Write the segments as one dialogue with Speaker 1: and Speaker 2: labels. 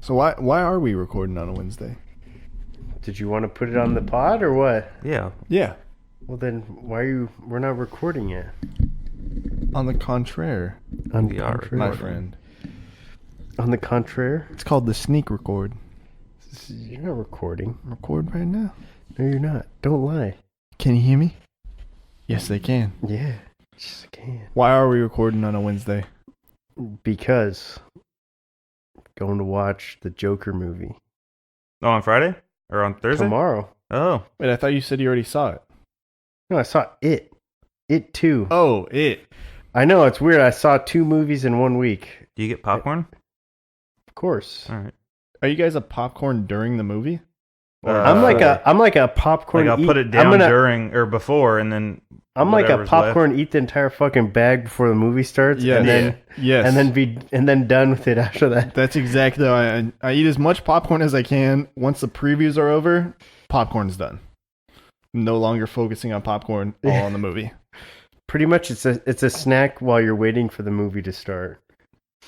Speaker 1: So why are we recording on a Wednesday?
Speaker 2: Did you want to put it on the pod or what?
Speaker 1: Yeah.
Speaker 2: Well, then we're not recording yet?
Speaker 1: On the contraire, my friend.
Speaker 2: On the contraire?
Speaker 1: It's called the sneak record.
Speaker 2: You're not recording.
Speaker 1: Record right now.
Speaker 2: No, you're not. Don't lie.
Speaker 1: Can you hear me? Yes, they can.
Speaker 2: Yeah, yes, I can.
Speaker 1: Why are we recording on a Wednesday?
Speaker 2: Because going to watch the Joker movie.
Speaker 3: Oh, on Friday? Or on Thursday?
Speaker 2: Tomorrow.
Speaker 3: Oh.
Speaker 1: Wait, I thought you said you already saw it.
Speaker 2: No, I saw it. It too.
Speaker 1: Oh, it.
Speaker 2: I know, it's weird. I saw 2 movies in 1 week.
Speaker 3: Do you get popcorn?
Speaker 2: Of course.
Speaker 3: All right.
Speaker 1: Are you guys a popcorn during the movie?
Speaker 2: I'm like a popcorn.
Speaker 3: Like I'll put it down during or before, and then
Speaker 2: I'm like a popcorn. Eat the entire fucking bag before the movie starts, and then and then done with it after that.
Speaker 1: That's exactly how I eat as much popcorn as I can. Once the previews are over, popcorn's done. No longer focusing on popcorn, all on the movie.
Speaker 2: Pretty much, it's a snack while you're waiting for the movie to start.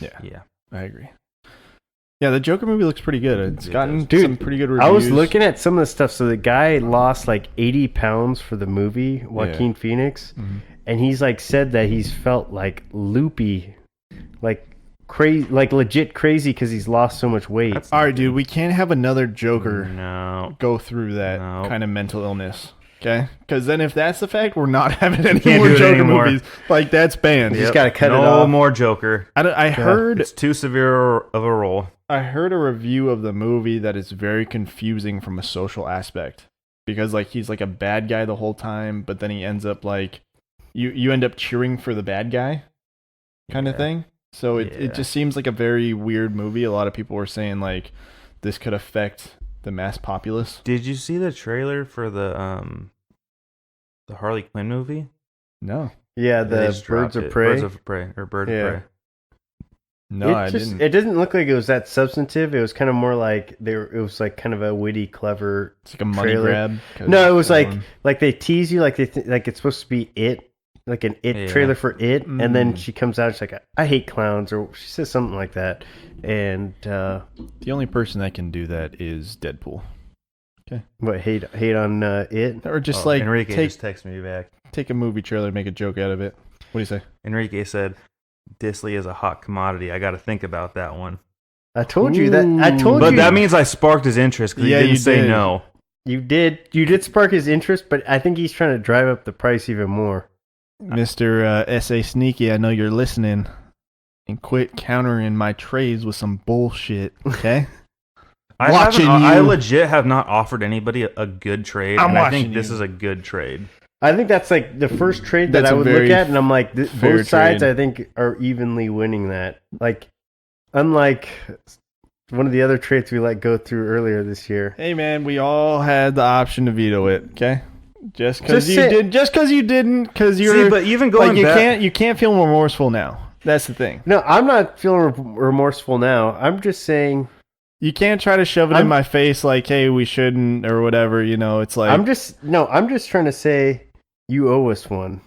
Speaker 1: Yeah, I agree. Yeah, the Joker movie looks pretty good. It's gotten some pretty good reviews.
Speaker 2: I was looking at some of the stuff. So the guy lost like 80 pounds for the movie, Joaquin Phoenix, and he's like said that he's felt like loopy, like crazy, like legit crazy because he's lost so much weight.
Speaker 1: All right, dude, we can't have another Joker go through that kind of mental illness. Okay, because then if that's the fact, we're not having any more Joker movies. Like that's banned.
Speaker 2: You just gotta cut it off.
Speaker 3: No more Joker.
Speaker 1: I heard
Speaker 3: it's too severe of a role.
Speaker 1: I heard a review of the movie that is very confusing from a social aspect because like he's like a bad guy the whole time, but then he ends up like you end up cheering for the bad guy kind of thing. So it just seems like a very weird movie. A lot of people were saying like this could affect the mass populace.
Speaker 3: Did you see the trailer for the Harley Quinn movie?
Speaker 1: No.
Speaker 2: Yeah, the Birds of Prey.
Speaker 3: Bird of Prey.
Speaker 1: No, I didn't.
Speaker 2: It doesn't look like it was that substantive. It was kind of more like it was like kind of a witty, clever.
Speaker 1: It's like a money grab.
Speaker 2: No, it was like they tease you like like it's supposed to be it, like an it trailer for it, and then she comes out. She's like, "I hate clowns," or she says something like that. And
Speaker 1: the only person that can do that is Deadpool. Okay.
Speaker 2: What hate on it,
Speaker 1: or just like
Speaker 3: Enrique just texted me back.
Speaker 1: Take a movie trailer, make a joke out of it. What do you say?
Speaker 3: Enrique said, Disley is a hot commodity. I got to think about that one.
Speaker 2: I told you that.
Speaker 3: But that means I sparked his interest because he didn't say no.
Speaker 2: You did spark his interest, but I think he's trying to drive up the price even more.
Speaker 1: Mr. S.A. Sneaky, I know you're listening. And quit countering my trades with some bullshit, okay?
Speaker 3: I legit have not offered anybody a good trade, and I think this is a good trade.
Speaker 2: I think that's like the first trade that I would look at, and I'm like, both sides I think are evenly winning that. Like, unlike one of the other trades we let go through earlier this year.
Speaker 1: Hey man, we all had the option to veto it, okay? Just because you didn't, because you're.
Speaker 3: See, but even going
Speaker 1: back, you can't feel remorseful now. That's the thing.
Speaker 2: No, I'm not feeling remorseful now. I'm just saying.
Speaker 1: You can't try to shove it in my face like, hey, we shouldn't or whatever. You know, it's like
Speaker 2: I'm just trying to say you owe us one.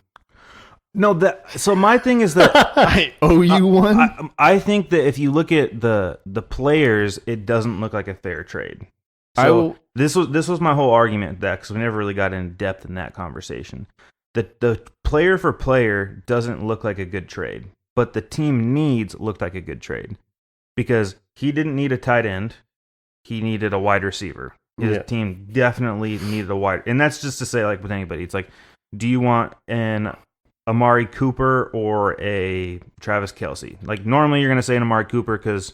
Speaker 3: No, so my thing is that
Speaker 1: I owe you one.
Speaker 3: I think that if you look at the players, it doesn't look like a fair trade. So this was my whole argument that because we never really got in depth in that conversation. The player for player doesn't look like a good trade, but the team needs looked like a good trade because he didn't need a tight end, he needed a wide receiver. His team definitely needed a wide, and that's just to say like with anybody, it's like, do you want an Amari Cooper or a Travis Kelce? Like normally you're going to say an Amari Cooper because,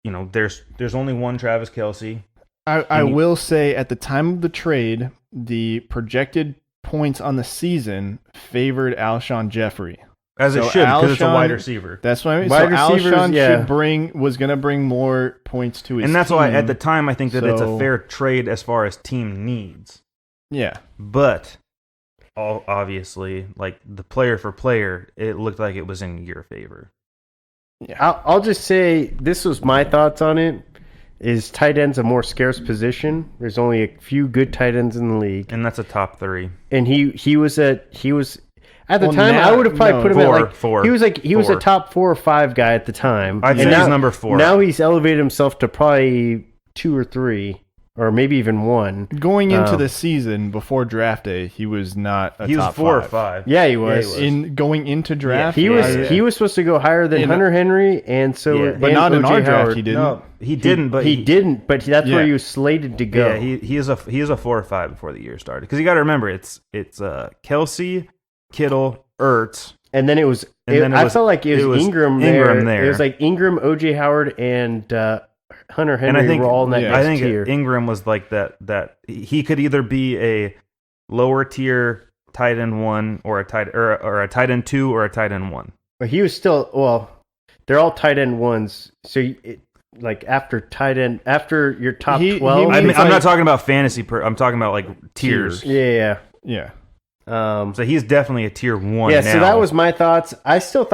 Speaker 3: you know, there's only one Travis Kelce.
Speaker 1: I will say at the time of the trade, the projected points on the season favored Alshon Jeffrey.
Speaker 3: As it should, because it's a wide receiver.
Speaker 1: That's what I mean. So Alshon was going to bring more points to his team.
Speaker 3: And that's why at the time I think that it's a fair trade as far as team needs.
Speaker 1: Yeah.
Speaker 3: But obviously, like the player for player, it looked like it was in your favor.
Speaker 2: Yeah. I'll just say this was my thoughts on it. Is tight end's a more scarce position. There's only a few good tight ends in the league,
Speaker 3: and that's a top 3.
Speaker 2: And he was At the time, I would have probably put him at like
Speaker 3: four.
Speaker 2: He was a top 4 or 5 guy at the time.
Speaker 3: I'd say he's number 4.
Speaker 2: Now he's elevated himself to probably 2 or 3, or maybe even 1.
Speaker 1: Going into the season before draft day, he was not a top 5.
Speaker 3: He was 4 or 5.
Speaker 2: Yeah, he was.
Speaker 1: Going into draft,
Speaker 2: he was supposed to go higher than Hunter Henry, and
Speaker 1: but not in our draft. He didn't.
Speaker 3: No, he didn't. But
Speaker 2: he didn't. But that's where he was slated to go.
Speaker 3: Yeah, he is a 4 or 5 before the year started. Because you got to remember, it's Kelsey, Kittle, Ertz,
Speaker 2: and then I felt like it was Ingram there. It was like Ingram, OJ Howard, and Hunter Henry were all in that next tier.
Speaker 3: I think Ingram was like that he could either be a lower tier tight end 1 or a tight end 2 or a tight end 1.
Speaker 2: But he was still they're all tight end 1s. So like after your top 12.
Speaker 3: I'm not talking about fantasy. I'm talking about like tiers.
Speaker 2: Yeah.
Speaker 3: So he's definitely a tier 1.
Speaker 2: Yeah.
Speaker 3: Now.
Speaker 2: So that was my thoughts. I still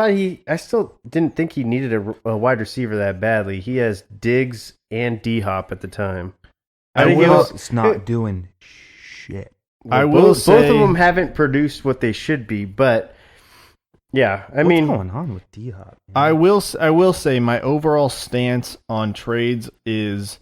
Speaker 2: didn't think he needed a wide receiver that badly. He has Diggs and D-Hop at the time.
Speaker 3: It's not doing shit.
Speaker 2: Well, both of them haven't produced what they should be, but yeah,
Speaker 3: what's going on with D-Hop?
Speaker 1: I will say my overall stance on trades is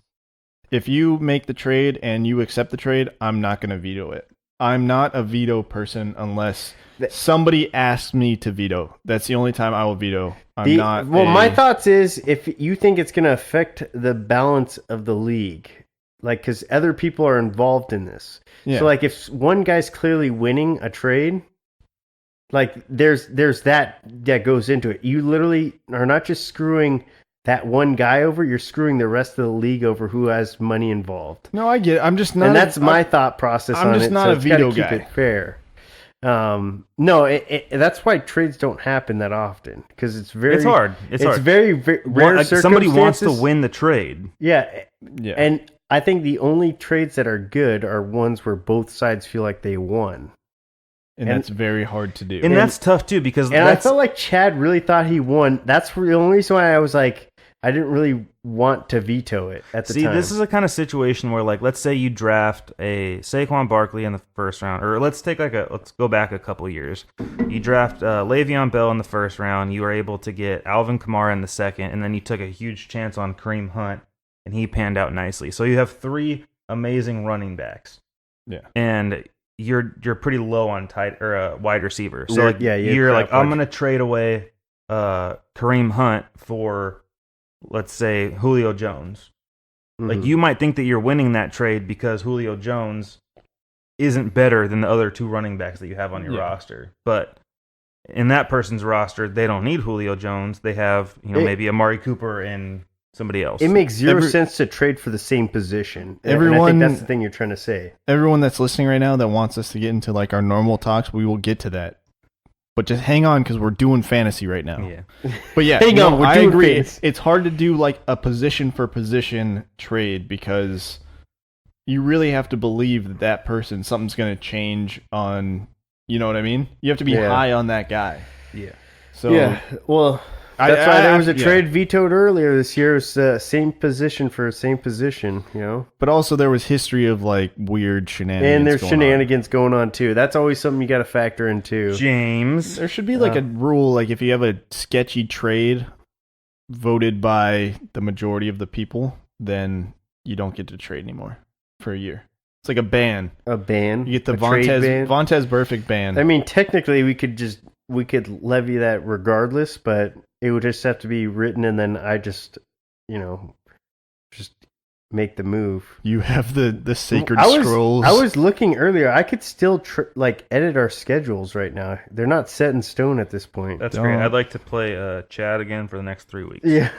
Speaker 1: if you make the trade and you accept the trade, I'm not going to veto it. I'm not a veto person unless somebody asks me to veto. That's the only time I will veto.
Speaker 2: My thoughts is if you think it's going to affect the balance of the league, like because other people are involved in this. Yeah. So like if one guy's clearly winning a trade, like there's that goes into it. You literally are not just screwing that one guy over, you're screwing the rest of the league over who has money involved.
Speaker 1: No, I get it. I'm just not.
Speaker 2: And that's my thought process on it.
Speaker 1: I'm just not a veto guy.
Speaker 2: Keep it fair. No, that's why trades don't happen that often because it's hard. It's hard. Very rare.
Speaker 3: Somebody wants to win the trade.
Speaker 2: Yeah. And I think the only trades that are good are ones where both sides feel like they won.
Speaker 1: And that's very hard to do.
Speaker 3: And that's tough too because
Speaker 2: I felt like Chad really thought he won. That's the only reason why I was like, I didn't really want to veto it at the time.
Speaker 3: See, this is a kind of situation where, like, let's say you draft a Saquon Barkley in the first round, or let's go back a couple years. You draft Le'Veon Bell in the first round. You were able to get Alvin Kamara in the second, and then you took a huge chance on Kareem Hunt, and he panned out nicely. So you have 3 amazing running backs.
Speaker 1: Yeah,
Speaker 3: and you're pretty low on wide receiver. So
Speaker 2: you're
Speaker 3: like, I'm gonna trade away Kareem Hunt for, let's say, Julio Jones. Mm-hmm. Like, you might think that you're winning that trade because Julio Jones isn't better than the other 2 running backs that you have on your roster. But in that person's roster, they don't need Julio Jones. They have, maybe Amari Cooper and somebody else.
Speaker 2: It makes zero sense to trade for the same position. And I think that's the thing you're trying to say.
Speaker 1: Everyone that's listening right now that wants us to get into like our normal talks, we will get to that. But just hang on because we're doing fantasy right now.
Speaker 3: Yeah.
Speaker 1: But yeah, I agree. It's hard to do like a position for position trade because you really have to believe that person, something's going to change on, you know what I mean? You have to be high on that guy.
Speaker 3: Yeah.
Speaker 2: So well, that's why there was a trade vetoed earlier this year. It was same position for same position,
Speaker 1: But also there was history of like weird shenanigans.
Speaker 2: And there's shenanigans going on too. That's always something you got to factor in too.
Speaker 3: James,
Speaker 1: there should be like a rule, like if you have a sketchy trade voted by the majority of the people, then you don't get to trade anymore for a year. It's like a ban.
Speaker 2: A ban.
Speaker 1: You get the Vontez burfict ban.
Speaker 2: I mean, technically we could levy that regardless, but it would just have to be written, and then I just make the move.
Speaker 1: You have the sacred scrolls.
Speaker 2: I was looking earlier. I could still edit our schedules right now. They're not set in stone at this point.
Speaker 3: That's great. I'd like to play Chad again for the next 3 weeks.
Speaker 2: Yeah.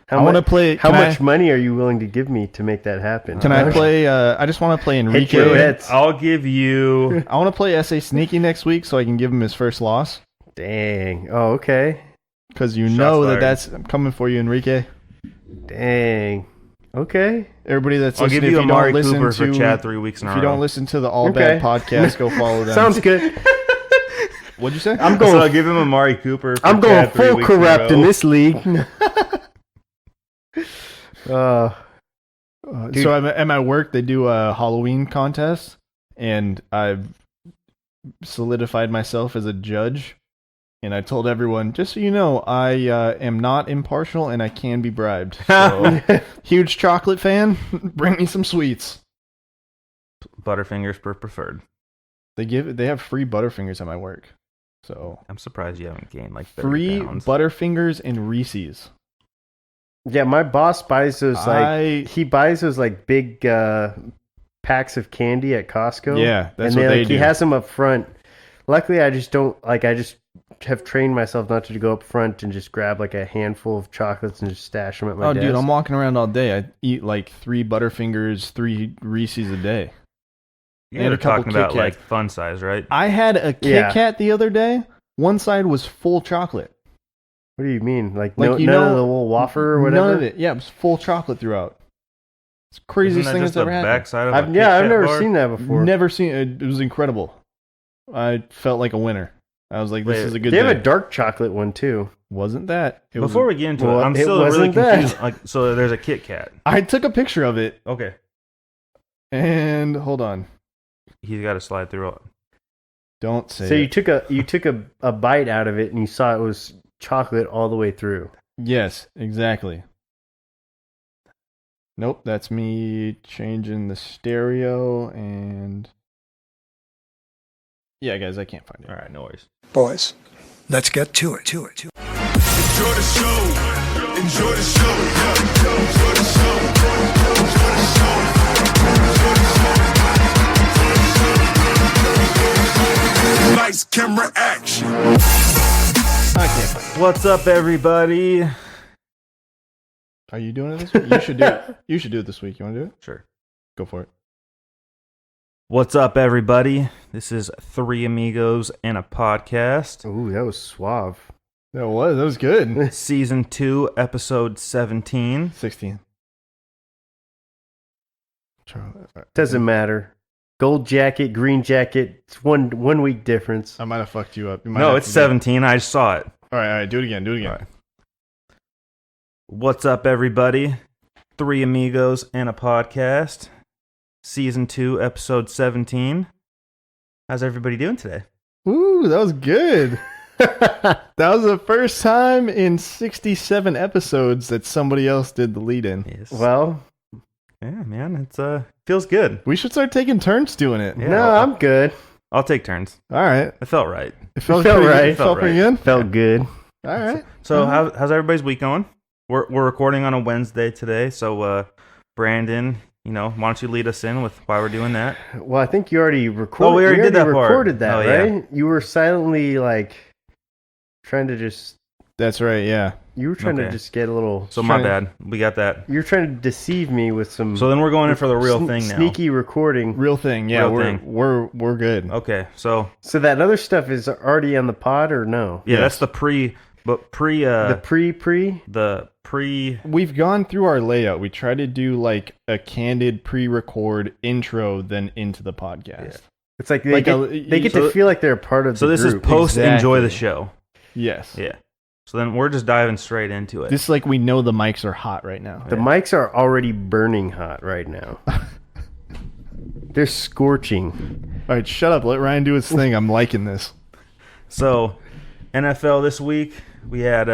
Speaker 1: How
Speaker 2: much money are you willing to give me to make that happen?
Speaker 1: Can I play? I just want to play Enrique.
Speaker 3: I'll give you.
Speaker 1: I want to play SA Sneaky next week so I can give him his first loss.
Speaker 2: Dang. Oh, okay.
Speaker 1: Because that's coming for you, Enrique.
Speaker 2: Dang. Okay.
Speaker 1: Everybody that's
Speaker 3: I'll
Speaker 1: listening,
Speaker 3: give you
Speaker 1: if you
Speaker 3: Amari
Speaker 1: don't listen
Speaker 3: Cooper
Speaker 1: to
Speaker 3: for Chad 3 weeks in a row.
Speaker 1: If you don't listen to the All Bad podcast, go follow them.
Speaker 2: Sounds good.
Speaker 1: What'd you say?
Speaker 3: I'll give him Amari Cooper. For
Speaker 2: I'm
Speaker 3: Chad
Speaker 2: going full corrupt in this league.
Speaker 1: So at my work, they do a Halloween contest, and I've solidified myself as a judge, and I told everyone, just so you know, I am not impartial and I can be bribed. So, huge chocolate fan. Bring me some sweets.
Speaker 3: Butterfingers per preferred.
Speaker 1: They have free Butterfingers at my work. So
Speaker 3: I'm surprised you haven't gained like 30
Speaker 1: free
Speaker 3: pounds.
Speaker 1: Butterfingers and Reese's.
Speaker 2: Yeah, my boss buys those he buys those like big packs of candy at Costco.
Speaker 1: Yeah, that's
Speaker 2: and
Speaker 1: what they do.
Speaker 2: He has them up front. Luckily, I just don't I just have trained myself not to go up front and just grab like a handful of chocolates and just stash them at my desk.
Speaker 1: Dude, I'm walking around all day. I eat like 3 Butterfingers, 3 Reese's a day.
Speaker 3: You're talking about like fun size, right?
Speaker 1: I had a Kit Kat the other day. One side was full chocolate.
Speaker 2: What do you mean? Like
Speaker 1: none
Speaker 2: of the little wafer or whatever?
Speaker 1: None of it. Yeah, it was full chocolate throughout. It's the craziest thing that's ever happened.
Speaker 3: Backside of
Speaker 2: I've never seen that before.
Speaker 1: Never seen it. It was incredible. I felt like a winner. I was like, this is a good day.
Speaker 2: They have a dark chocolate one too.
Speaker 1: Wasn't that?
Speaker 3: Before we get into it, I'm still really confused. Like, so there's a Kit Kat.
Speaker 1: I took a picture of it.
Speaker 3: Okay.
Speaker 1: And hold on.
Speaker 3: He's got to slide through it.
Speaker 1: Don't say.
Speaker 2: So you took a bite out of it and you saw it was chocolate all the way through.
Speaker 1: Yes, exactly. Nope, that's me changing the stereo and yeah, guys, I can't find it.
Speaker 3: All right, no worries.
Speaker 4: Boys, let's get to it. Enjoy the show. Enjoy the show. Enjoy the show. Enjoy the show. Lights, camera, action.
Speaker 1: I can't find it.
Speaker 3: What's up, everybody?
Speaker 1: Are you doing it this week? You should do it. You should do it this week. You want to do it?
Speaker 3: Sure.
Speaker 1: Go for it.
Speaker 3: What's up, everybody? This is Three Amigos and a Podcast.
Speaker 2: Ooh, that was suave.
Speaker 1: That was good.
Speaker 3: Season 2, Episode 17.
Speaker 1: 16.
Speaker 2: Doesn't matter. Gold jacket, green jacket. It's one week difference.
Speaker 1: I might have fucked you up.
Speaker 3: No, it's 17. I just saw it.
Speaker 1: All right. Do it again.
Speaker 3: All right. What's up, everybody? Three Amigos and a Podcast. Season 2, Episode 17. How's everybody doing today?
Speaker 1: Ooh, that was good. That was the first time in 67 episodes that somebody else did the lead-in.
Speaker 3: Yes.
Speaker 2: Well,
Speaker 3: yeah, man, it's feels good.
Speaker 1: We should start taking turns doing it.
Speaker 3: Yeah,
Speaker 2: no, I'm good.
Speaker 3: I'll take turns.
Speaker 1: All right.
Speaker 3: It felt right.
Speaker 1: It felt
Speaker 2: right.
Speaker 1: Right. It felt pretty good.
Speaker 2: Felt good.
Speaker 1: All right.
Speaker 3: So how's everybody's week going? We're recording on a Wednesday today, so Brandon, why don't you lead us in with why we're doing that?
Speaker 2: Well, I think you already recorded.
Speaker 3: Oh, we already did that part.
Speaker 2: Recorded that, right?
Speaker 3: Yeah.
Speaker 2: You were silently trying to just.
Speaker 1: That's right. Yeah.
Speaker 2: You were trying to just get a little.
Speaker 3: So my bad. We got that.
Speaker 2: You're trying to deceive me with some.
Speaker 3: So then we're going in for the real thing now.
Speaker 2: Sneaky recording.
Speaker 1: Real thing. Yeah,
Speaker 3: Real
Speaker 1: we're good.
Speaker 3: Okay, so
Speaker 2: that other stuff is already on the pod or no?
Speaker 3: Yeah, that's the pre.
Speaker 1: We've gone through our layout. We try to do like a candid pre-record intro, then into the podcast. Yeah.
Speaker 2: It's like they get to feel like they're a part of the group.
Speaker 3: So this is post enjoy the show.
Speaker 1: Yes.
Speaker 3: Yeah. So then we're just diving straight into it.
Speaker 1: This is like we know the mics are hot right now.
Speaker 2: The mics are already burning hot right now. They're scorching.
Speaker 1: All right, shut up. Let Ryan do his thing. I'm liking this.
Speaker 3: So, NFL this week, we had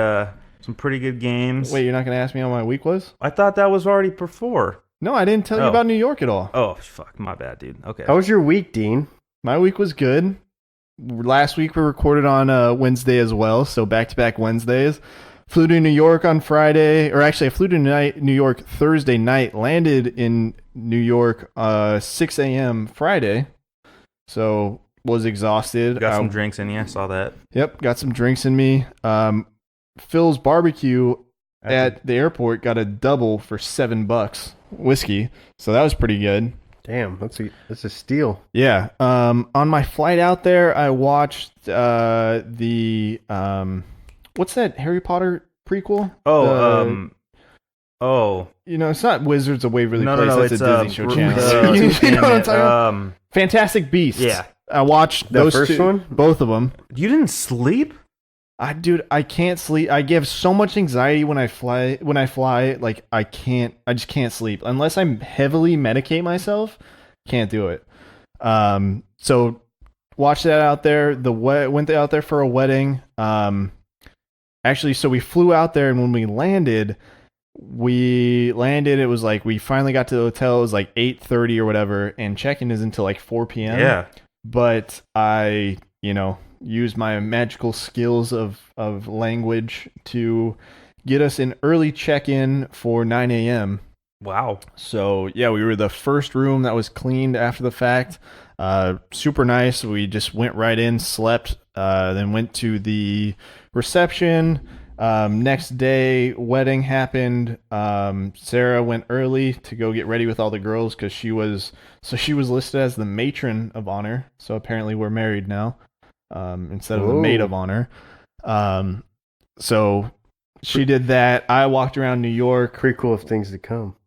Speaker 3: some pretty good games.
Speaker 1: Wait, you're not going to ask me how my week was?
Speaker 3: I thought that was already before.
Speaker 1: No, I didn't tell you about New York at all.
Speaker 3: Oh, fuck. My bad, dude. Okay.
Speaker 2: How was your week, Dean?
Speaker 1: My week was good. Last week we recorded on Wednesday as well, so back-to-back Wednesdays. Flew to New York on Friday, or actually I flew to New York Thursday night, landed in New York 6 a.m. Friday, so was exhausted.
Speaker 3: Got some drinks in you, saw that.
Speaker 1: Yep, got some drinks in me. Phil's Barbecue at the airport got a double for $7 whiskey, so that was pretty good.
Speaker 2: Damn, that's a steal.
Speaker 1: Yeah. On my flight out there, I watched the what's that Harry Potter prequel? It's not Wizards of Waverly Place.
Speaker 3: No,
Speaker 1: that's
Speaker 3: it's
Speaker 1: a Disney show channel. You know what I'm talking about? Fantastic Beasts.
Speaker 3: Yeah.
Speaker 1: I watched those
Speaker 2: first one,
Speaker 1: both of them.
Speaker 3: You didn't sleep?
Speaker 1: I can't sleep. I get so much anxiety when I fly. Like I just can't sleep unless I'm heavily medicate myself. Can't do it. So watched that out there. Went out there for a wedding. Actually, so we flew out there, and when we landed, it was like we finally got to the hotel. It was like 8:30 or whatever, and check-in is until like 4 p.m.
Speaker 3: Yeah.
Speaker 1: But I, used my magical skills of language to get us an early check-in for 9 a.m.
Speaker 3: Wow.
Speaker 1: So, yeah, we were the first room that was cleaned after the fact. Super nice. We just went right in, slept, then went to the reception. Next day, wedding happened. Sarah went early to go get ready with all the girls because she was listed as the matron of honor. So apparently we're married now, instead of the maid of honor. So she did that. I walked around New York.
Speaker 2: Pretty cool of things to come.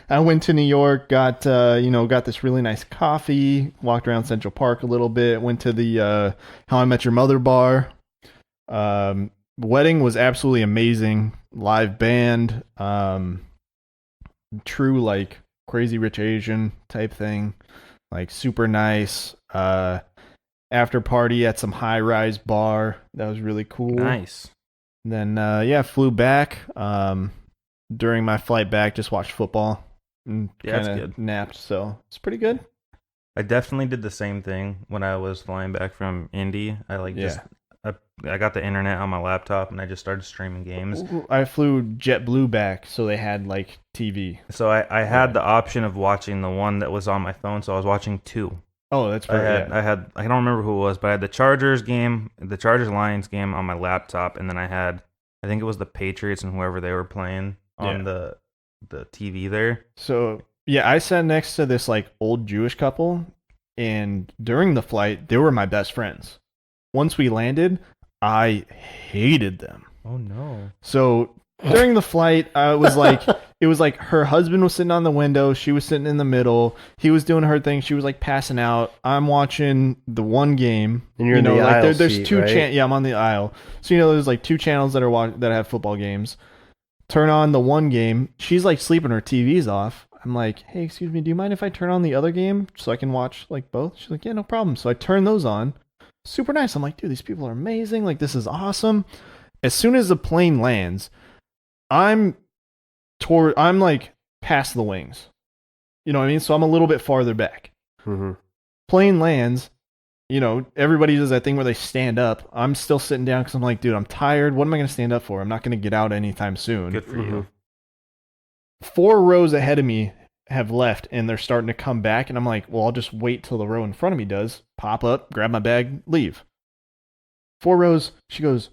Speaker 1: I went to New York, got this really nice coffee, walked around Central Park a little bit, went to the How I Met Your Mother bar. Wedding was absolutely amazing. Live band, true like Crazy Rich Asian type thing, like super nice. After party at some high rise bar that was really cool.
Speaker 3: Nice.
Speaker 1: Then flew back. During my flight back, just watched football and
Speaker 3: that's
Speaker 1: kind
Speaker 3: good.
Speaker 1: of napped. So it's pretty good.
Speaker 3: I definitely did the same thing when I was flying back from Indy. I got the internet on my laptop and I just started streaming games.
Speaker 1: I flew JetBlue back, so they had like TV.
Speaker 3: So I had the option of watching the one that was on my phone, so I was watching two.
Speaker 1: Oh, that's perfect.
Speaker 3: I don't remember who it was, but I had the Chargers Lions game on my laptop, and then I think it was the Patriots and whoever they were playing on the TV there.
Speaker 1: So yeah, I sat next to this like old Jewish couple, and during the flight, they were my best friends. Once we landed, I hated them.
Speaker 3: Oh no!
Speaker 1: So during the flight, it was like her husband was sitting on the window, she was sitting in the middle, he was doing her thing, she was like passing out. I'm watching the one game,
Speaker 2: and you're in the aisle
Speaker 1: there's
Speaker 2: seat,
Speaker 1: two
Speaker 2: right?
Speaker 1: I'm on the aisle. So there's like two channels that have football games. Turn on the one game, she's like sleeping, her TV's off. I'm like, hey, excuse me, do you mind if I turn on the other game so I can watch like both? She's like, yeah, no problem. So I turn those on. Super nice. I'm like, dude, these people are amazing. Like, this is awesome. As soon as the plane lands, I'm like past the wings. You know what I mean? So I'm a little bit farther back.
Speaker 2: Mm-hmm.
Speaker 1: Plane lands. Everybody does that thing where they stand up. I'm still sitting down because I'm like, dude, I'm tired. What am I going to stand up for? I'm not going to get out anytime soon.
Speaker 3: Good for you.
Speaker 1: 4 rows ahead of me have left, and they're starting to come back, and I'm like, well, I'll just wait till the row in front of me does. Pop up, grab my bag, leave. 4 rows, she goes,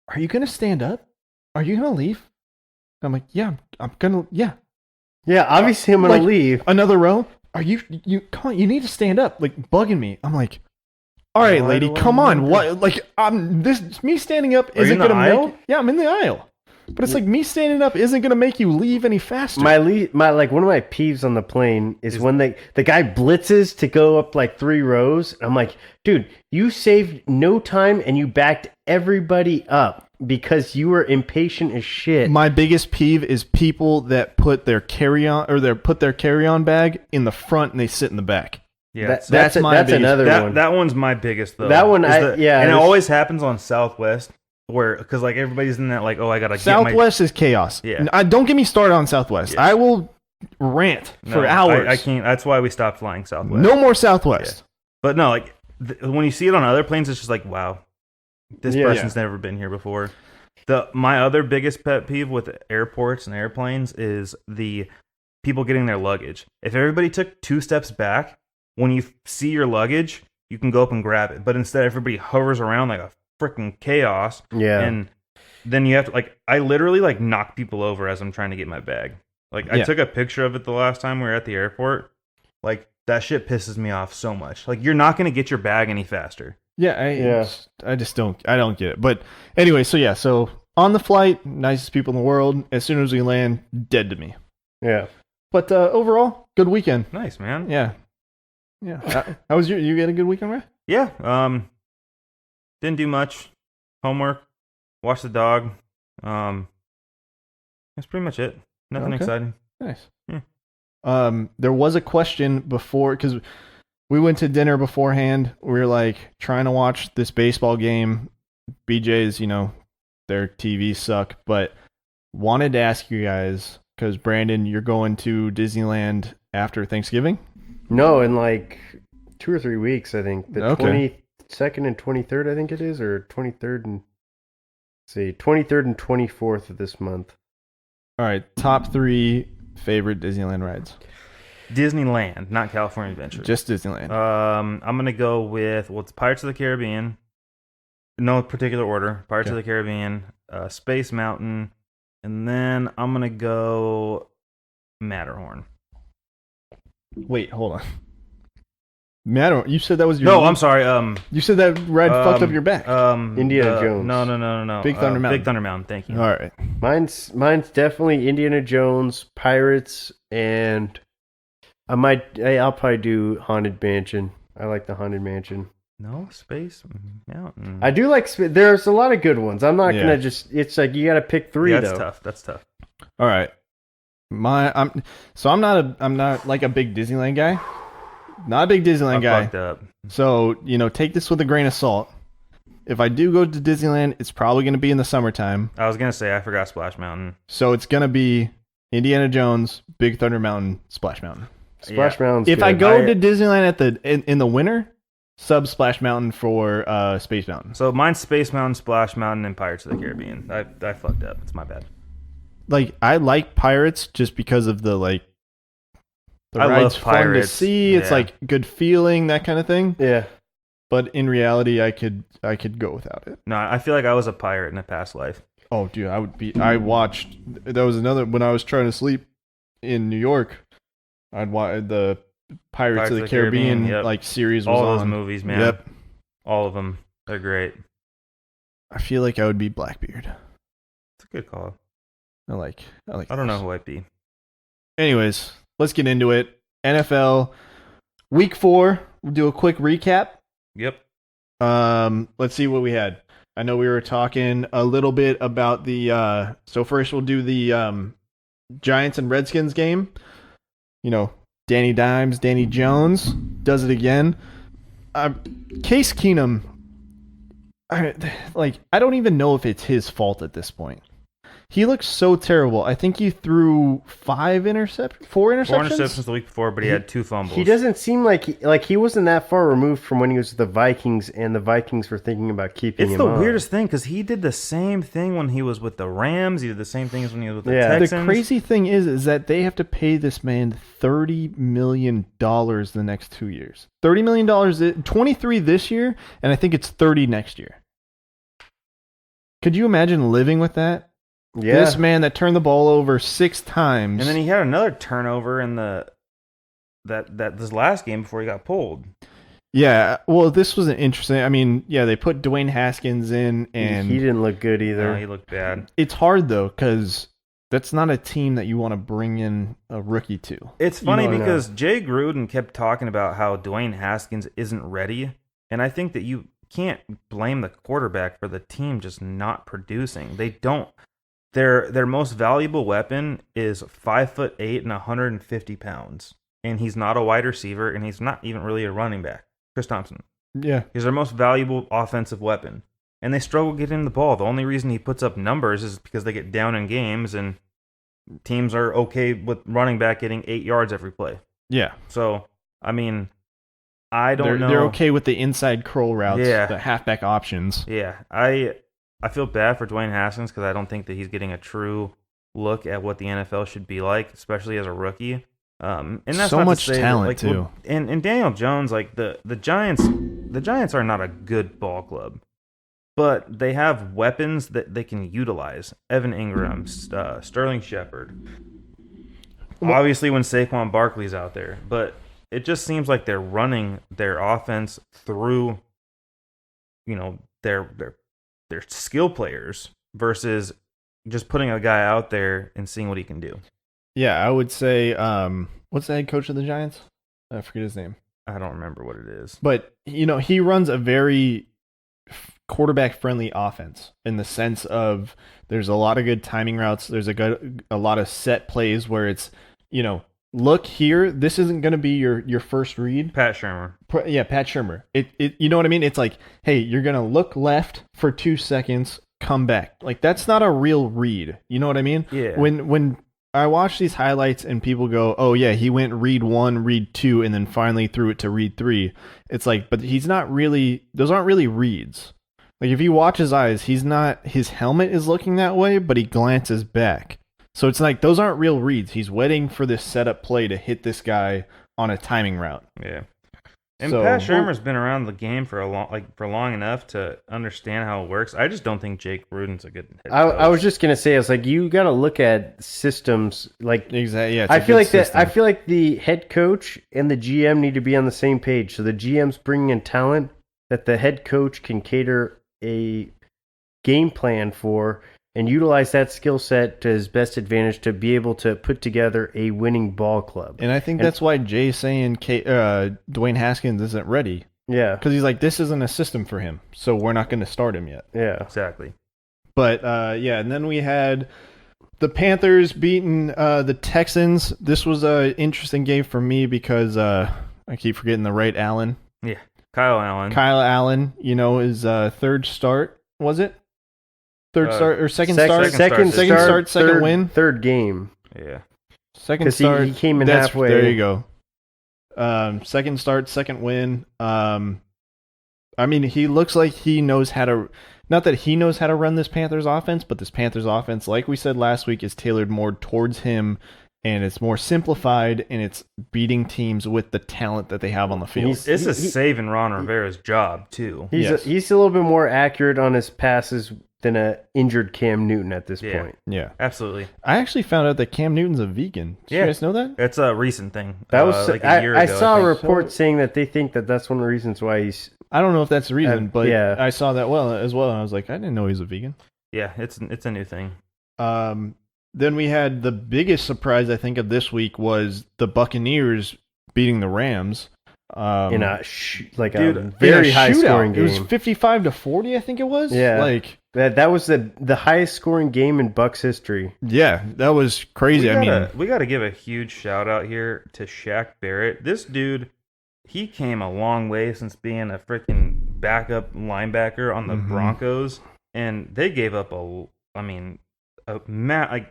Speaker 1: are you going to stand up? Are you going to leave? I'm like, yeah, I'm going to, yeah.
Speaker 2: Yeah, obviously I'm going to leave.
Speaker 1: Another row? Are you come on, you need to stand up, like bugging me. I'm like, all right, lady, come on. What? Like, me standing up isn't going to make. Yeah, I'm in the aisle. But it's like me standing up isn't going to make you leave any faster.
Speaker 2: My one of my peeves on the plane is when the guy blitzes to go up like 3 rows. I'm like, dude, you saved no time and you backed everybody up because you were impatient as shit.
Speaker 1: My biggest peeve is people that put their carry-on bag in the front and they sit in the back.
Speaker 3: Yeah,
Speaker 1: that's
Speaker 3: another one. That one's my biggest though.
Speaker 2: That one,
Speaker 3: and it always happens on Southwest. Because like everybody's in that like, oh, I gotta
Speaker 1: Southwest is chaos.
Speaker 3: Yeah,
Speaker 1: don't get me started on Southwest.
Speaker 3: Yeah.
Speaker 1: I will rant for hours.
Speaker 3: I can't. That's why we stopped flying Southwest.
Speaker 1: No more Southwest.
Speaker 3: Yeah. But no, like when you see it on other planes, it's just like, wow, this person's never been here before. My other biggest pet peeve with airports and airplanes is the people getting their luggage. If everybody took 2 steps back, when you see your luggage, you can go up and grab it. But instead, everybody hovers around like a freaking chaos.
Speaker 2: Yeah.
Speaker 3: And then you have to I literally knock people over as I'm trying to get my bag. I took a picture of it the last time we were at the airport. That shit pisses me off so much. You're not going to get your bag any faster.
Speaker 1: Yeah, I just don't get it. But anyway, so on the flight, nicest people in the world. As soon as we land, dead to me.
Speaker 2: Yeah.
Speaker 1: But overall, good weekend.
Speaker 3: Nice, man.
Speaker 1: Yeah. How was you had a good weekend, right?
Speaker 3: Yeah. Didn't do much. Homework. Watched the dog. That's pretty much it. Nothing exciting.
Speaker 1: Nice.
Speaker 3: Yeah.
Speaker 1: There was a question before, because we went to dinner beforehand. We were like trying to watch this baseball game. BJ's, their TVs suck, but wanted to ask you guys, because Brandon, you're going to Disneyland after Thanksgiving?
Speaker 2: No, in like 2 or 3 weeks, I think. The
Speaker 1: Okay.
Speaker 2: 22nd and 23rd, I think it is, or 23rd and 23rd and 24th of this month.
Speaker 1: All right, top 3 favorite Disneyland rides.
Speaker 3: Disneyland, not California Adventure.
Speaker 1: Just Disneyland.
Speaker 3: I'm gonna go with it's Pirates of the Caribbean. No particular order. Pirates of the Caribbean, Space Mountain, and then I'm gonna go Matterhorn.
Speaker 1: Wait, hold on. Matterhorn. You said that was your.
Speaker 3: No, I'm sorry.
Speaker 1: You said that ride fucked up your back.
Speaker 2: Indiana Jones.
Speaker 3: No.
Speaker 1: Big Thunder Mountain.
Speaker 3: Big Thunder Mountain. Thank you.
Speaker 1: All right.
Speaker 2: Mine's definitely Indiana Jones, Pirates, and I'll probably do Haunted Mansion. I like the Haunted Mansion.
Speaker 3: No, Space Mountain.
Speaker 2: I do like. There's a lot of good ones. I'm not gonna just. It's like you got to pick 3
Speaker 3: Yeah,
Speaker 2: though.
Speaker 3: That's tough.
Speaker 1: All right. I'm not like a big Disneyland guy. Not a big Disneyland guy.
Speaker 3: Fucked up.
Speaker 1: So, take this with a grain of salt. If I do go to Disneyland, it's probably going to be in the summertime.
Speaker 3: I was gonna say I forgot Splash Mountain.
Speaker 1: So it's going to be Indiana Jones, Big Thunder Mountain, Splash Mountain.
Speaker 2: Splash Mountain's
Speaker 1: If
Speaker 2: good.
Speaker 1: I go to Disneyland in the winter, sub Splash Mountain for Space Mountain.
Speaker 3: So mine's Space Mountain, Splash Mountain, and Pirates of the Caribbean. I fucked up. It's my bad.
Speaker 1: Like, I like Pirates just because of the ride's
Speaker 3: love
Speaker 1: fun to
Speaker 3: Pirates.
Speaker 1: see.
Speaker 3: Yeah.
Speaker 1: It's like good feeling, that kind of thing.
Speaker 2: Yeah.
Speaker 1: But in reality, I could go without it.
Speaker 3: No, I feel like I was a pirate in a past life.
Speaker 1: Oh, dude, I watched. That was another when I was trying to sleep in New York. I'd watch the Pirates of the Caribbean
Speaker 3: yep.
Speaker 1: like series. Was
Speaker 3: All
Speaker 1: on.
Speaker 3: those movies, man.
Speaker 1: Yep.
Speaker 3: All of them. They're great.
Speaker 1: I feel like I would be Blackbeard.
Speaker 3: It's a good call.
Speaker 1: I like.
Speaker 3: I don't know who I'd be.
Speaker 1: Anyways, let's get into it. NFL Week 4. We'll do a quick recap.
Speaker 3: Yep.
Speaker 1: Let's see what we had. I know we were talking a little bit about the. So first, we'll do the Giants and Redskins game. Danny Dimes, Danny Jones does it again. Case Keenum. I don't even know if it's his fault at this point. He looks so terrible. I think he threw 4 interceptions. 4 interceptions
Speaker 3: the week before, but he had 2 fumbles.
Speaker 2: He doesn't seem like he wasn't that far removed from when he was with the Vikings, and the Vikings were thinking about keeping him
Speaker 3: It's the
Speaker 2: on.
Speaker 3: weirdest thing because he did the same thing when he was with the Rams. He did the same thing as when he was with the
Speaker 2: Yeah.
Speaker 3: Texans.
Speaker 1: The crazy thing is that they have to pay this man $30 million the next 2 years. $30 million, 23 this year, and I think it's 30 next year. Could you imagine living with that?
Speaker 2: Yeah.
Speaker 1: This man that turned the ball over 6 times.
Speaker 3: And then he had another turnover in this last game before he got pulled.
Speaker 1: Yeah, well, this was an interesting. I mean, yeah, they put Dwayne Haskins in, and
Speaker 2: he didn't look good either.
Speaker 3: No, he looked bad.
Speaker 1: It's hard though because that's not a team that you want to bring in a rookie to.
Speaker 3: It's funny because Jay Gruden kept talking about how Dwayne Haskins isn't ready, and I think that you can't blame the quarterback for the team just not producing. They don't. Their most valuable weapon is 5'8" and 150 pounds, and he's not a wide receiver, and he's not even really a running back. Chris Thompson.
Speaker 1: Yeah,
Speaker 3: He's their most valuable offensive weapon, and they struggle getting the ball. The only reason he puts up numbers is because they get down in games, and teams are okay with running back getting 8 yards every play.
Speaker 1: yeah.
Speaker 3: So, I mean, I don't know.
Speaker 1: They're okay with the inside curl routes,
Speaker 3: Yeah.
Speaker 1: the halfback options.
Speaker 3: Yeah, I feel bad for Dwayne Haskins because I don't think that he's getting a true look at what the NFL should be like, especially as a rookie. And that's
Speaker 1: So
Speaker 3: not to
Speaker 1: much
Speaker 3: say that,
Speaker 1: talent, too.
Speaker 3: well, and Daniel Jones, like the Giants are not a good ball club, but they have weapons that they can utilize. Evan Ingram, Sterling Shepard. Obviously, when Saquon Barkley's out there, but it just seems like they're running their offense through, their skill players versus just putting a guy out there and seeing what he can do.
Speaker 1: Yeah, I would say, what's the head coach of the Giants? I forget his name.
Speaker 3: I don't remember what it is.
Speaker 1: But, he runs a very quarterback-friendly offense in the sense of there's a lot of good timing routes. There's a lot of set plays where it's, look here. This isn't going to be your first read.
Speaker 3: Pat Shurmur.
Speaker 1: Yeah, Pat Shurmur. It you know what I mean? It's like, hey, you're going to look left for 2 seconds, come back. Like, that's not a real read. You know what I mean?
Speaker 3: Yeah.
Speaker 1: When I watch these highlights and people go, oh yeah, he went read 1, read 2, and then finally threw it to read 3. It's like, but he's not really, those aren't really reads. Like, if you watch his eyes, his helmet is looking that way, but he glances back. So it's like, those aren't real reads. He's waiting for this setup play to hit this guy on a timing route.
Speaker 3: Yeah. And Pat Shurmur's been around the game for long enough to understand how it works. I just don't think Jake Gruden's a good head coach.
Speaker 2: I was just gonna say, it's like, you got to look at systems. Like,
Speaker 1: exactly, yeah.
Speaker 2: I feel like the head coach and the GM need to be on the same page. So the GM's bringing in talent that the head coach can cater a game plan for, and utilize that skill set to his best advantage to be able to put together a winning ball club.
Speaker 1: And I think that's why Jay's saying Dwayne Haskins isn't ready.
Speaker 2: Yeah.
Speaker 1: Because he's like, this isn't a system for him, so we're not going to start him yet.
Speaker 2: Yeah.
Speaker 3: Exactly.
Speaker 1: But, yeah, and then we had the Panthers beating the Texans. This was an interesting game for me because I keep forgetting the right Allen.
Speaker 3: Yeah, Kyle Allen.
Speaker 1: Kyle Allen, his third start, was it? Second win.
Speaker 2: Third game.
Speaker 3: Yeah.
Speaker 1: Second start.
Speaker 2: He came in halfway.
Speaker 1: There you go. Second start, second win. I mean, he looks like he knows how to, not that he knows how to run this Panthers offense, but this Panthers offense, like we said last week, is tailored more towards him, and it's more simplified, and it's beating teams with the talent that they have on the field.
Speaker 3: This is saving Ron Rivera's job, too.
Speaker 2: He's a little bit more accurate on his passes than an injured Cam Newton at this point.
Speaker 1: Yeah.
Speaker 3: Absolutely.
Speaker 1: I actually found out that Cam Newton's a vegan. Did you guys know that?
Speaker 3: It's a recent thing.
Speaker 2: That was
Speaker 3: like a year ago.
Speaker 2: I saw a report saying that they think that that's one of the reasons why he's...
Speaker 1: I don't know if that's the reason, but
Speaker 2: yeah.
Speaker 1: I saw that as well, and I was like, I didn't know he was a vegan.
Speaker 3: Yeah, it's a new thing.
Speaker 1: Then we had the biggest surprise, I think, of this week was the Buccaneers beating the Rams.
Speaker 2: In a very high scoring game.
Speaker 1: It was 55-40, I think it was.
Speaker 2: Yeah, like that was the highest scoring game in Bucs history.
Speaker 1: Yeah, that was crazy.
Speaker 3: We got to give a huge shout out here to Shaq Barrett. This dude, he came a long way since being a freaking backup linebacker on the Broncos, and they gave up it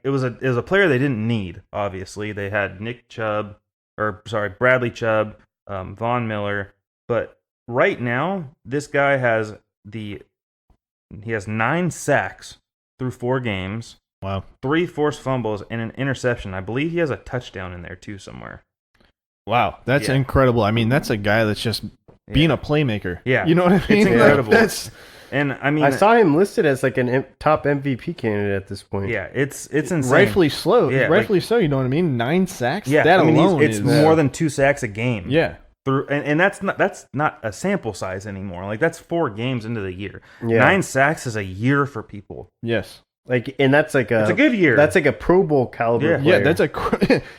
Speaker 3: was a player they didn't need. Obviously, they had Bradley Chubb. Von Miller, but right now this guy has 9 sacks through 4 games.
Speaker 1: Wow.
Speaker 3: 3 forced fumbles and an interception. I believe he has a touchdown in there too somewhere.
Speaker 1: Wow, that's incredible. I mean, that's a guy that's just being a playmaker.
Speaker 3: Yeah,
Speaker 1: you know what I mean?
Speaker 3: It's incredible.
Speaker 2: I saw him listed as like a top MVP candidate at this point.
Speaker 3: Yeah, it's insane.
Speaker 1: Rightfully so. Yeah, rightfully so. You know what I mean? 9 sacks.
Speaker 3: Yeah,
Speaker 1: that alone
Speaker 3: it's more than 2 sacks a game.
Speaker 1: Yeah,
Speaker 3: and that's not a sample size anymore. Like, that's 4 games into the year.
Speaker 2: Yeah.
Speaker 3: 9 sacks is a year for people.
Speaker 1: Yes.
Speaker 2: And that's like
Speaker 3: it's a good year.
Speaker 2: That's like a Pro Bowl caliber player.
Speaker 1: Yeah, that's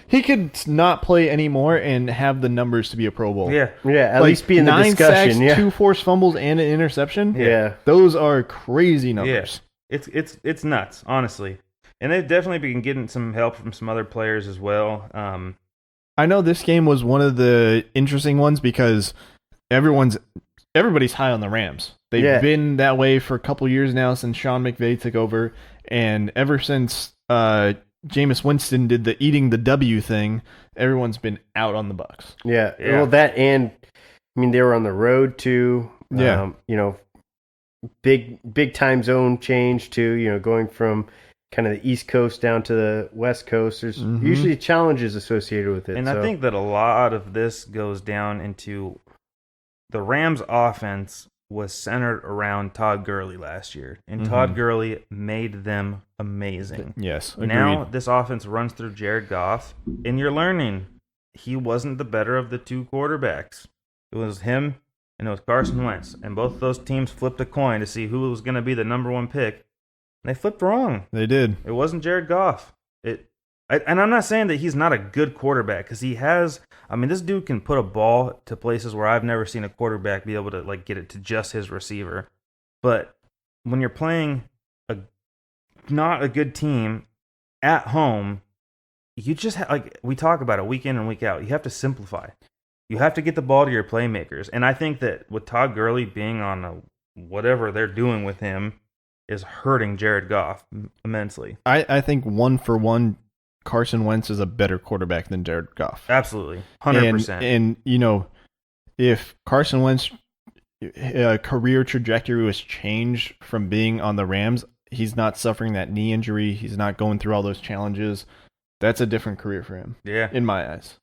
Speaker 1: he could not play anymore and have the numbers to be a Pro Bowl.
Speaker 2: Yeah, at least be in the discussion.
Speaker 1: 9 sacks, 2 forced fumbles, and an interception.
Speaker 2: Yeah,
Speaker 1: those are crazy numbers.
Speaker 3: Yeah. It's nuts, honestly. And they've definitely been getting some help from some other players as well.
Speaker 1: I know this game was one of the interesting ones because everybody's high on the Rams. They've been that way for a couple years now since Sean McVay took over. And ever since Jameis Winston did the eating the W thing, everyone's been out on the Bucs.
Speaker 2: Yeah. Well, that, and I mean, they were on the road too.
Speaker 1: Yeah.
Speaker 2: Big time zone change too. Going from kind of the East Coast down to the West Coast. There's usually challenges associated with it.
Speaker 3: And I think that a lot of this goes down into the Rams' offense was centered around Todd Gurley last year, and Todd Gurley made them amazing.
Speaker 1: Yes, agreed.
Speaker 3: Now this offense runs through Jared Goff, and you're learning he wasn't the better of the 2 quarterbacks. It was him, and it was Carson Wentz, and both of those teams flipped a coin to see who was going to be the number 1 pick. And they flipped wrong.
Speaker 1: They did.
Speaker 3: It wasn't Jared Goff. And I'm not saying that he's not a good quarterback, because he has. I mean, this dude can put a ball to places where I've never seen a quarterback be able to get it to just his receiver. But when you're playing not a good team at home, you just like we talk about it week in and week out. You have to simplify. You have to get the ball to your playmakers. And I think that with Todd Gurley being on whatever they're doing with him is hurting Jared Goff immensely.
Speaker 1: I think 1-for-1, Carson Wentz is a better quarterback than Jared Goff.
Speaker 3: Absolutely. 100%.
Speaker 1: And you know, if Carson Wentz career trajectory was changed from being on the Rams, he's not suffering that knee injury. He's not going through all those challenges. That's a different career for him. Yeah. In my eyes.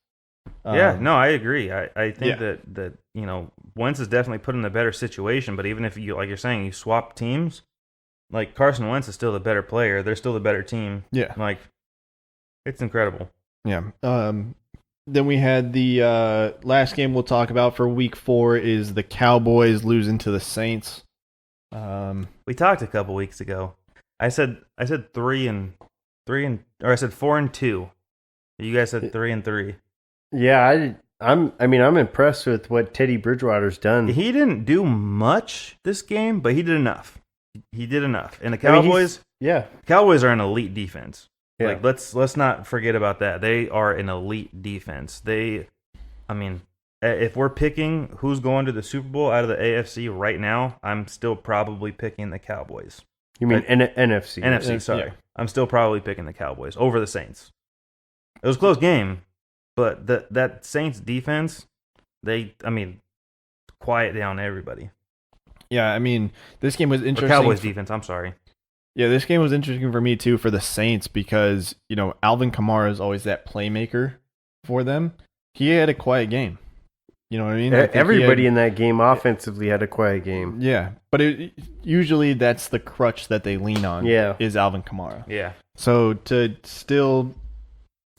Speaker 3: No, I agree. I think that you know, Wentz is definitely put in a better situation, but even if you, like you're saying, you swap teams, like Carson Wentz is still the better player. They're still the better team.
Speaker 1: Yeah.
Speaker 3: Like, it's incredible.
Speaker 1: Yeah. Then we had the last game we'll talk about for week 4 is the Cowboys losing to the Saints.
Speaker 3: We talked a couple weeks ago. I said 4-2. You guys said 3-3.
Speaker 2: Yeah, I'm impressed with what Teddy Bridgewater's done.
Speaker 3: He didn't do much this game, but he did enough. And the Cowboys, Cowboys are an elite defense. Yeah. Like let's not forget about that. They are an elite defense. If we're picking who's going to the Super Bowl out of the AFC right now, I'm still probably picking the Cowboys.
Speaker 2: You mean NFC?
Speaker 3: NFC, sorry. Yeah. I'm still probably picking the Cowboys over the Saints. It was a close game, but that Saints defense, quiet down everybody.
Speaker 1: Yeah, this game was interesting.
Speaker 3: Or Cowboys defense, I'm sorry.
Speaker 1: Yeah, this game was interesting for me too for the Saints because, you know, Alvin Kamara is always that playmaker for them. He had a quiet game. You know what I mean?
Speaker 2: Everybody in that game offensively had a quiet game.
Speaker 1: Yeah, but usually that's the crutch that they lean on.
Speaker 2: Yeah.
Speaker 1: Is Alvin Kamara.
Speaker 3: Yeah.
Speaker 1: So to still,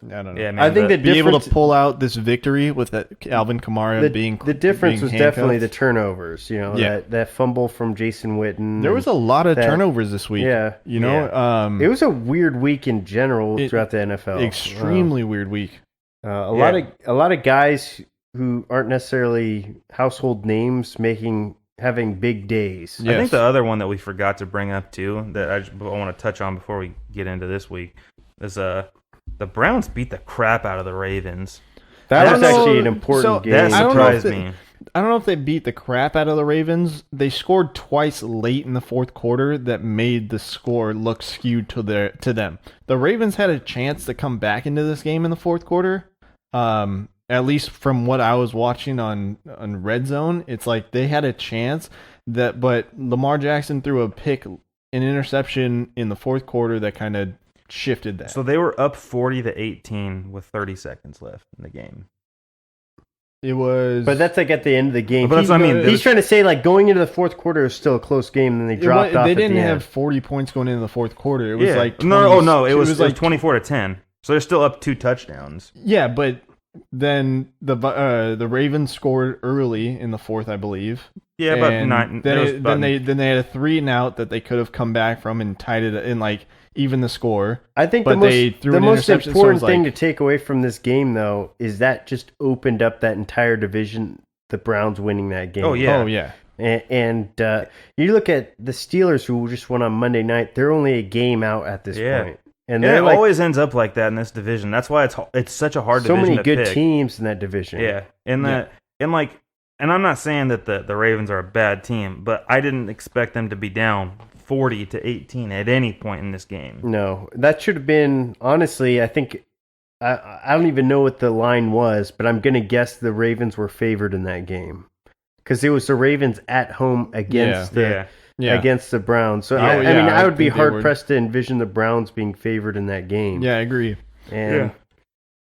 Speaker 1: I don't know.
Speaker 2: Yeah, man, I think
Speaker 1: be able to pull out this victory with that Alvin Kamara being
Speaker 2: the difference was
Speaker 1: handcuffed.
Speaker 2: Definitely the turnovers. You know, that fumble from Jason Witten.
Speaker 1: There was a lot of turnovers this week.
Speaker 2: Yeah,
Speaker 1: you know,
Speaker 2: it was a weird week in general throughout the NFL.
Speaker 1: Extremely weird week.
Speaker 2: A lot of guys who aren't necessarily household names having big days.
Speaker 3: Yes. I think the other one that we forgot to bring up too that I want to touch on before we get into this week is the Browns beat the crap out of the Ravens.
Speaker 2: That was actually an important game.
Speaker 3: That surprised me.
Speaker 1: I don't know if they beat the crap out of the Ravens. They scored twice late in the fourth quarter that made the score look skewed to them. The Ravens had a chance to come back into this game in the fourth quarter. At least from what I was watching on Red Zone, it's like they had a chance but Lamar Jackson threw an interception in the fourth quarter that kind of shifted that.
Speaker 3: So they were up 40-18 with 30 seconds left in the game.
Speaker 1: It was,
Speaker 2: but that's like at the end of the game.
Speaker 3: But
Speaker 2: he's trying to say like going into the fourth quarter is still a close game, and then they dropped off.
Speaker 1: They didn't
Speaker 2: have
Speaker 1: 40 points going into the fourth quarter. It was like
Speaker 3: 20, it was like 24-10. So they're still up 2 touchdowns.
Speaker 1: Yeah, but then the Ravens scored early in the fourth, I believe.
Speaker 3: Yeah, about 9.
Speaker 1: Then they had a 3-and-out that they could have come back from and tied it in, like even the score.
Speaker 2: I think the most important thing to take away from this game, though, is that just opened up that entire division. The Browns winning that game.
Speaker 3: Oh yeah,
Speaker 2: And you look at the Steelers, who just won on Monday night. They're only a game out at this point.
Speaker 3: And it always ends up like that in this division. That's why it's such a hard division to pick.
Speaker 2: So many good teams in that division.
Speaker 3: Yeah, and I'm not saying that the Ravens are a bad team, but I didn't expect them to be down 40-18 at any point in this game.
Speaker 2: No, that should have been, honestly, I think, I don't even know what the line was, but I'm going to guess the Ravens were favored in that game. Because it was the Ravens at home against against the Browns. So, I would be hard-pressed to envision the Browns being favored in that game.
Speaker 1: Yeah, I agree.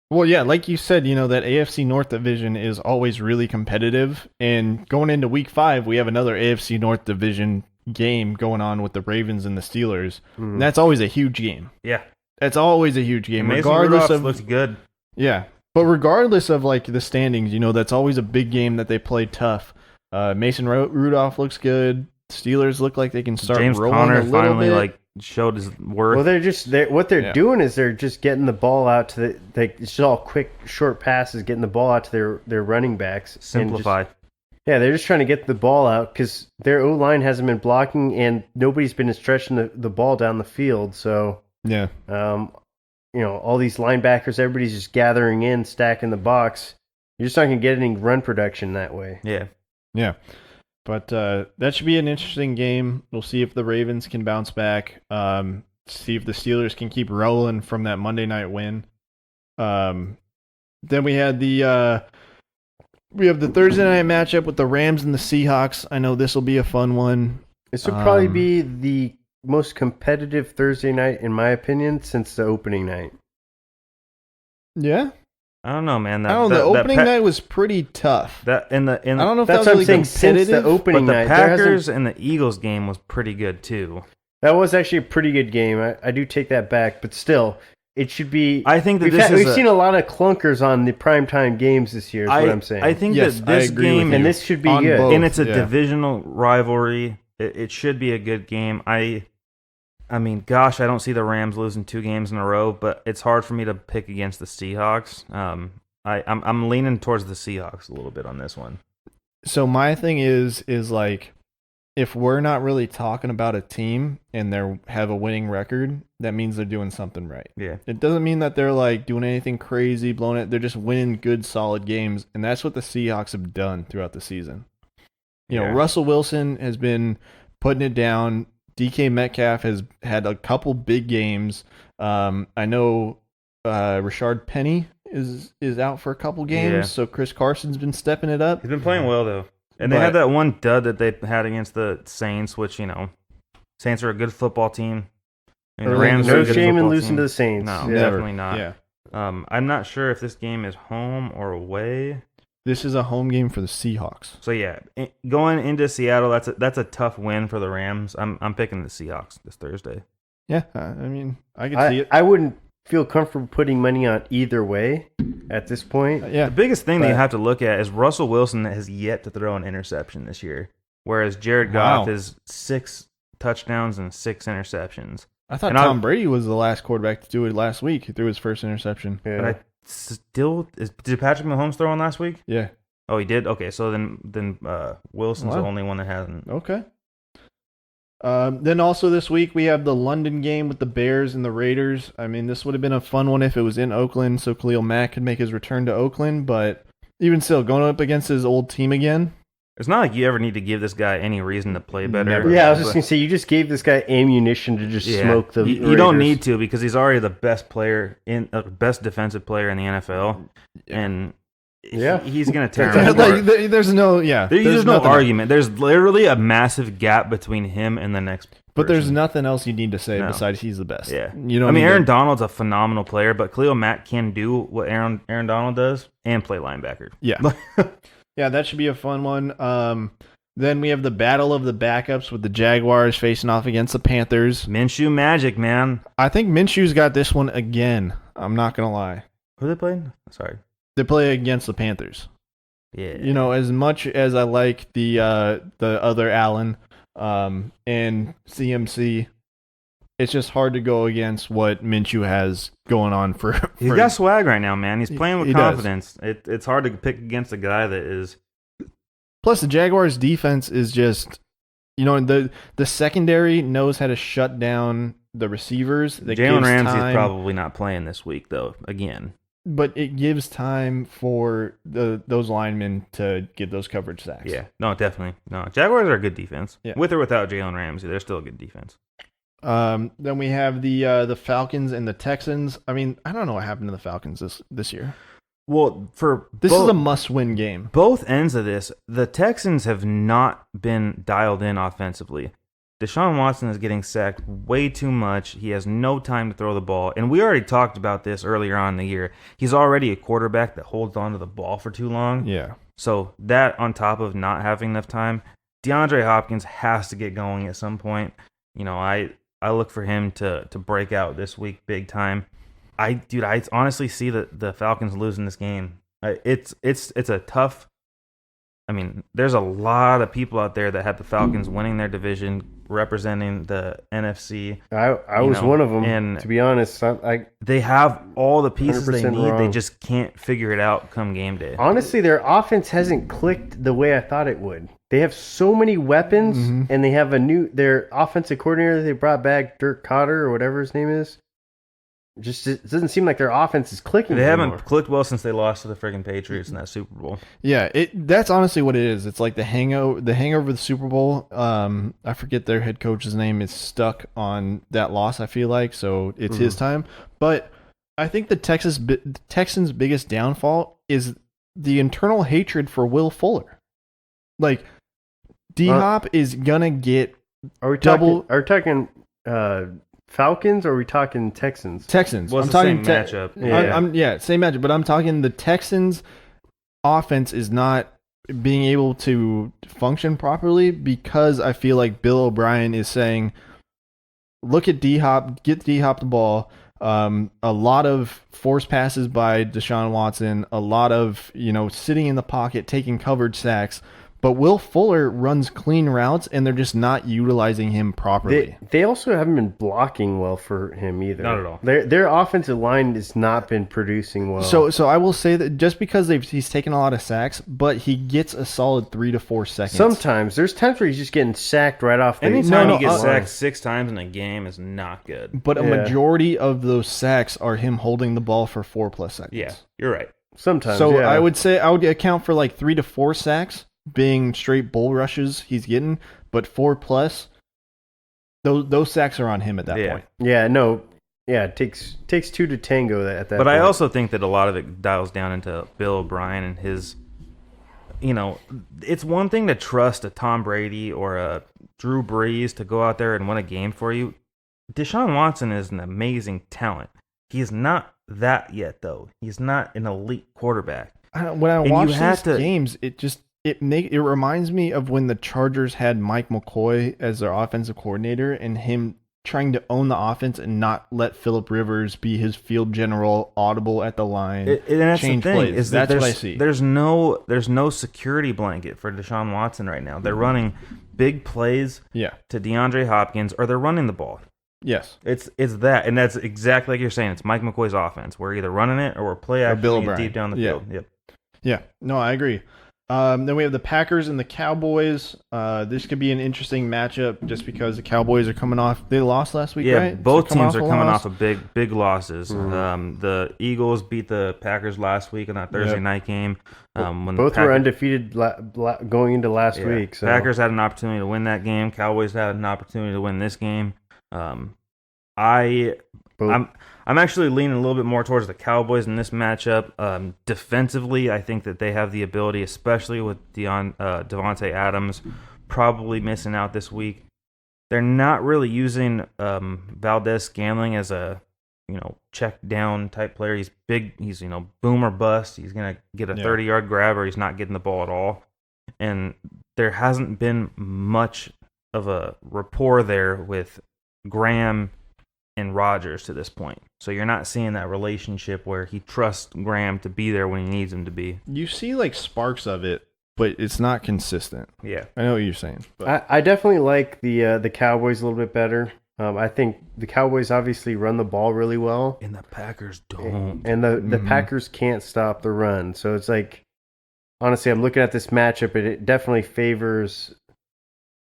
Speaker 1: Well, yeah, like you said, you know, that AFC North division is always really competitive. And going into week 5, we have another AFC North division game going on with the Ravens and the Steelers. And that's always a huge game.
Speaker 3: Yeah.
Speaker 1: That's always a huge game.
Speaker 3: Mason Rudolph looks good.
Speaker 1: Yeah. But regardless of like the standings, you know, that's always a big game that they play tough. Mason Rudolph looks good. Steelers look like they can start
Speaker 3: James
Speaker 1: rolling
Speaker 3: Conner
Speaker 1: a little bit.
Speaker 3: Showed his worth.
Speaker 2: Well, they're doing is they're just getting the ball out to it's just all quick, short passes, getting the ball out to their running backs.
Speaker 3: Simplified.
Speaker 2: They're just trying to get the ball out because their O-line hasn't been blocking and nobody's been stretching the ball down the field. So all these linebackers, everybody's just gathering in, stacking the box. You're just not going to get any run production that way.
Speaker 3: Yeah.
Speaker 1: Yeah. But that should be an interesting game. We'll see if the Ravens can bounce back. See if the Steelers can keep rolling from that Monday night win. Then we had the Thursday night matchup with the Rams and the Seahawks. I know this will be a fun one.
Speaker 2: This would probably be the most competitive Thursday night, in my opinion, since the opening night.
Speaker 1: Yeah.
Speaker 3: I don't know, man.
Speaker 1: The opening night was pretty tough.
Speaker 3: I don't know if
Speaker 1: that's
Speaker 3: that
Speaker 1: what
Speaker 3: was
Speaker 1: I'm
Speaker 3: really
Speaker 1: saying. Since
Speaker 2: the opening
Speaker 3: but the
Speaker 2: night,
Speaker 3: Packers and the Eagles game was pretty good too.
Speaker 2: That was actually a pretty good game. I do take that back, but still, it should be.
Speaker 3: I think that
Speaker 2: we've seen a lot of clunkers on the primetime games this year. Is what I'm saying.
Speaker 3: I think that this game
Speaker 2: and this should be good,
Speaker 3: and it's a divisional rivalry. It should be a good game. I mean, gosh, I don't see the Rams losing 2 games in a row, but it's hard for me to pick against the Seahawks. I'm leaning towards the Seahawks a little bit on this one.
Speaker 1: So my thing is like, if we're not really talking about a team and they have a winning record, that means they're doing something right.
Speaker 3: Yeah.
Speaker 1: It doesn't mean that they're like doing anything crazy, blowing it. They're just winning good, solid games, and that's what the Seahawks have done throughout the season. Russell Wilson has been putting it down. DK Metcalf has had a couple big games. I know Rashard Penny is out for a couple games, so Chris Carson's been stepping it up.
Speaker 3: He's been playing well, though. And they had that one dud that they had against the Saints, which, Saints are a good football team. And the Rams are a good
Speaker 2: shame in
Speaker 3: football
Speaker 2: losing
Speaker 3: team.
Speaker 2: to the Saints.
Speaker 3: No,
Speaker 2: Yeah.
Speaker 3: definitely not.
Speaker 1: Yeah.
Speaker 3: I'm not sure if this game is home or away.
Speaker 1: This is a home game for the Seahawks.
Speaker 3: So yeah, going into Seattle, that's a tough win for the Rams. I'm picking the Seahawks this Thursday.
Speaker 1: Yeah, I mean, I can see it.
Speaker 2: I wouldn't feel comfortable putting money on either way at this point.
Speaker 1: Yeah.
Speaker 3: The biggest thing that you have to look at is Russell Wilson has yet to throw an interception this year, whereas Jared Goff is 6 touchdowns and 6 interceptions.
Speaker 1: I thought Tom Brady was the last quarterback to do it last week. He threw his first interception.
Speaker 2: Yeah.
Speaker 3: But did Patrick Mahomes throw one last week?
Speaker 1: Yeah.
Speaker 3: Oh, he did? Okay, so then Wilson's the only one that hasn't.
Speaker 1: Okay. Then also this week we have the London game with the Bears and the Raiders. I mean, this would have been a fun one if it was in Oakland, so Khalil Mack could make his return to Oakland. But even still, going up against his old team again.
Speaker 3: It's not like you ever need to give this guy any reason to play better.
Speaker 1: Never.
Speaker 2: Yeah, I was just going to say, you just gave this guy ammunition to just smoke the Raiders.
Speaker 3: You don't need to, because he's already the best defensive player in the NFL. And he's going to tear him apart.
Speaker 1: There's no
Speaker 3: argument. There's literally a massive gap between him and the next
Speaker 1: But there's nothing else you need to say besides he's the best.
Speaker 3: Yeah.
Speaker 1: Aaron
Speaker 3: Donald's a phenomenal player, but Khalil Mack can do what Aaron Donald does and play linebacker.
Speaker 1: Yeah. Yeah, that should be a fun one. Then we have the battle of the backups with the Jaguars facing off against the Panthers.
Speaker 3: Minshew magic, man.
Speaker 1: I think Minshew's got this one again. I'm not going to lie.
Speaker 3: Who they playing? Sorry.
Speaker 1: They play against the Panthers.
Speaker 3: Yeah.
Speaker 1: As much as I like the other Allen and CMC, it's just hard to go against what Minshew has going on for.
Speaker 3: He's got swag right now, man. He's playing with
Speaker 1: he
Speaker 3: confidence. It's hard to pick against a guy that is.
Speaker 1: Plus, the Jaguars' defense is just, the secondary knows how to shut down the receivers.
Speaker 3: Jalen Ramsey's probably not playing this week, though. Again.
Speaker 1: But it gives time for those linemen to get those coverage sacks.
Speaker 3: Yeah, no, definitely. No, Jaguars are a good defense.
Speaker 1: Yeah.
Speaker 3: With or without Jalen Ramsey, they're still a good defense.
Speaker 1: Then we have the Falcons and the Texans. I mean, I don't know what happened to the Falcons this year.
Speaker 3: Well,
Speaker 1: this is a must-win game.
Speaker 3: Both ends of this, the Texans have not been dialed in offensively. Deshaun Watson is getting sacked way too much. He has no time to throw the ball. And we already talked about this earlier on in the year. He's already a quarterback that holds on to the ball for too long.
Speaker 1: Yeah.
Speaker 3: So that on top of not having enough time, DeAndre Hopkins has to get going at some point. I look for him to break out this week big time. I honestly see the Falcons losing this game. It's a tough. I mean, there's a lot of people out there that have the Falcons winning their division, representing the NFC.
Speaker 2: I was one of them, and to be honest,
Speaker 3: they have all the pieces they need.
Speaker 2: Wrong.
Speaker 3: They just can't figure it out come game day.
Speaker 2: Honestly, their offense hasn't clicked the way I thought it would. They have so many weapons, and they have their offensive coordinator that they brought back, Dirk Cotter or whatever his name is. Just it doesn't seem like their offense is clicking.
Speaker 3: They
Speaker 2: anymore.
Speaker 3: haven't clicked well since they lost to the friggin' Patriots in that Super Bowl.
Speaker 1: Yeah, that's honestly what it is. It's like the hangover of the Super Bowl. I forget their head coach's name is stuck on that loss, I feel like, so it's his time. But I think the Texans' biggest downfall is the internal hatred for Will Fuller. Like, D-Hop is gonna get double.
Speaker 2: Are we talking Falcons or are we talking Texans?
Speaker 1: Texans.
Speaker 3: Well,
Speaker 1: I'm
Speaker 3: it's the
Speaker 1: talking
Speaker 3: same matchup.
Speaker 1: same matchup. But I'm talking the Texans' offense is not being able to function properly because I feel like Bill O'Brien is saying, "Look at D-Hop, get D-Hop the ball." A lot of forced passes by Deshaun Watson. A lot of sitting in the pocket, taking coverage sacks. But Will Fuller runs clean routes, and they're just not utilizing him properly.
Speaker 2: They also haven't been blocking well for him either.
Speaker 3: Not at all.
Speaker 2: Their offensive line has not been producing well.
Speaker 1: So I will say that just because he's taken a lot of sacks, but he gets a solid 3 to 4 seconds.
Speaker 2: Sometimes there's times where he's just getting sacked right off the.
Speaker 3: Anytime you get sacked 6 times in a game is not good.
Speaker 1: But a majority of those sacks are him holding the ball for 4+ seconds.
Speaker 3: Yeah, you're right.
Speaker 2: Sometimes.
Speaker 1: So I would say I would account for like 3 to 4 sacks being straight bull rushes he's getting, but 4+, those sacks are on him at that point.
Speaker 2: Yeah, no. Yeah, it takes 2 to tango at that
Speaker 3: But
Speaker 2: point.
Speaker 3: I also think that a lot of it dials down into Bill O'Brien and his, it's one thing to trust a Tom Brady or a Drew Brees to go out there and win a game for you. Deshaun Watson is an amazing talent. He is not that yet, though. He's not an elite quarterback.
Speaker 1: When I watch these games, it reminds me of when the Chargers had Mike McCoy as their offensive coordinator and him trying to own the offense and not let Phillip Rivers be his field general, audible at the line.
Speaker 3: And that's
Speaker 1: change
Speaker 3: the thing,
Speaker 1: plays.
Speaker 3: is that
Speaker 1: that's what I see.
Speaker 3: There's no security blanket for Deshaun Watson right now. They're running big plays to DeAndre Hopkins, or they're running the ball.
Speaker 1: Yes.
Speaker 3: It's that, and that's exactly like you're saying. It's Mike McCoy's offense. We're either running it or we're play action deep down the field. Yep.
Speaker 1: Yeah. No, I agree. Then we have the Packers and the Cowboys. This could be an interesting matchup just because the Cowboys are coming off. They lost last week, right?
Speaker 3: Both teams are coming off of big losses. The Eagles beat the Packers last week in that Thursday night game.
Speaker 2: Both were undefeated going into last week. So.
Speaker 3: Packers had an opportunity to win that game. Cowboys had an opportunity to win this game. I'm actually leaning a little bit more towards the Cowboys in this matchup. Defensively, I think that they have the ability, especially with Devontae Adams probably missing out this week. They're not really using Valdez Scantling as a check down type player. He's big. He's boom or bust. He's gonna get a 30-yard grab, or he's not getting the ball at all. And there hasn't been much of a rapport there with Graham and Rodgers to this point. So you're not seeing that relationship where he trusts Graham to be there when he needs him to be.
Speaker 1: You see like sparks of it, but it's not consistent.
Speaker 3: Yeah.
Speaker 1: I know what you're saying. But.
Speaker 2: I definitely like the Cowboys a little bit better. I think the Cowboys obviously run the ball really well.
Speaker 3: And the Packers don't.
Speaker 2: And the Packers can't stop the run. So it's like, honestly, I'm looking at this matchup, and it definitely favors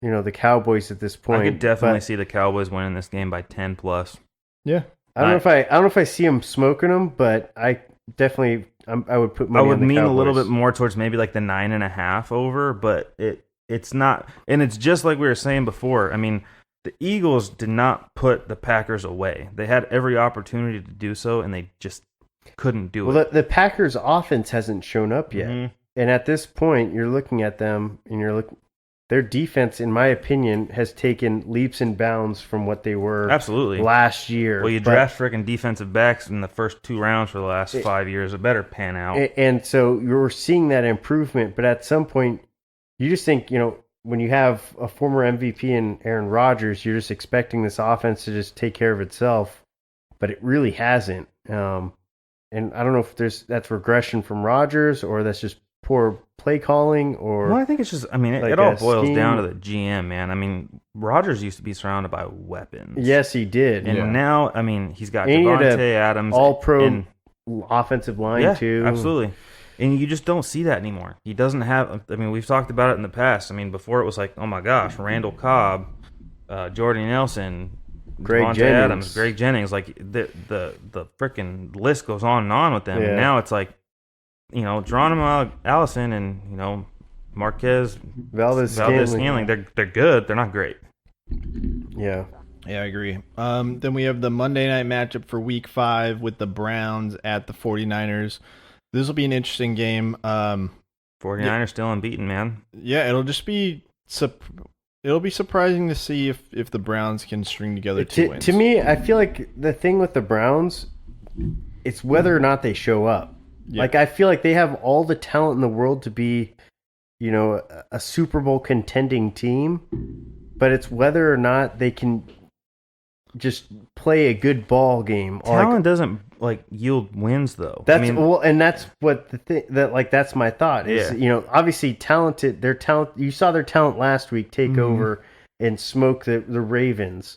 Speaker 2: the Cowboys at this point.
Speaker 3: I could definitely see the Cowboys winning this game by 10+.
Speaker 1: Yeah.
Speaker 2: I don't know if I see them smoking them, but I definitely I would put money on the
Speaker 3: lean
Speaker 2: Cowboys.
Speaker 3: A little bit more towards maybe like the 9.5 over, but it's not, and it's just like we were saying before. I mean, the Eagles did not put the Packers away. They had every opportunity to do so, and they just couldn't do it.
Speaker 2: Well, the Packers' offense hasn't shown up yet, and at this point, you're looking at them, and their defense, in my opinion, has taken leaps and bounds from what they were last year.
Speaker 3: Well, you draft freaking defensive backs in the first 2 rounds for the last 5 years. It better pan out.
Speaker 2: And so you're seeing that improvement, but at some point, you just think, when you have a former MVP in Aaron Rodgers, you're just expecting this offense to just take care of itself, but it really hasn't. And I don't know if that's regression from Rodgers or that's just poor play calling, or
Speaker 3: I think it's just, it all boils down to the GM, man. I mean, Rodgers used to be surrounded by weapons.
Speaker 2: Yes, he did.
Speaker 3: And now, he's got Devontae Adams,
Speaker 2: all-pro offensive line too.
Speaker 3: Absolutely. And you just don't see that anymore. He doesn't have, we've talked about it in the past. Before it was like, oh my gosh, Randall Cobb, Jordan Nelson, Devontae Adams, Greg Jennings, like the freaking list goes on and on with them.
Speaker 2: Yeah.
Speaker 3: And now it's like, Geronimo Allison and Marquez Valdez-Scantling, they're good. They're not great.
Speaker 2: Yeah.
Speaker 1: Yeah, I agree. Then we have the Monday night matchup for Week 5 with the Browns at the 49ers. This will be an interesting game.
Speaker 3: 49ers still unbeaten, man.
Speaker 1: Yeah, it'll just be it'll be surprising to see if the Browns can string together 2 wins.
Speaker 2: To me, I feel like the thing with the Browns, it's whether or not they show up. Yeah. Like, I feel like they have all the talent in the world to be, a Super Bowl contending team, but it's whether or not they can just play a good ball game.
Speaker 3: Talent doesn't yield wins, though.
Speaker 2: And that's what the thing that's my thought is. Obviously talented. Their talent. You saw their talent last week take over and smoke the Ravens,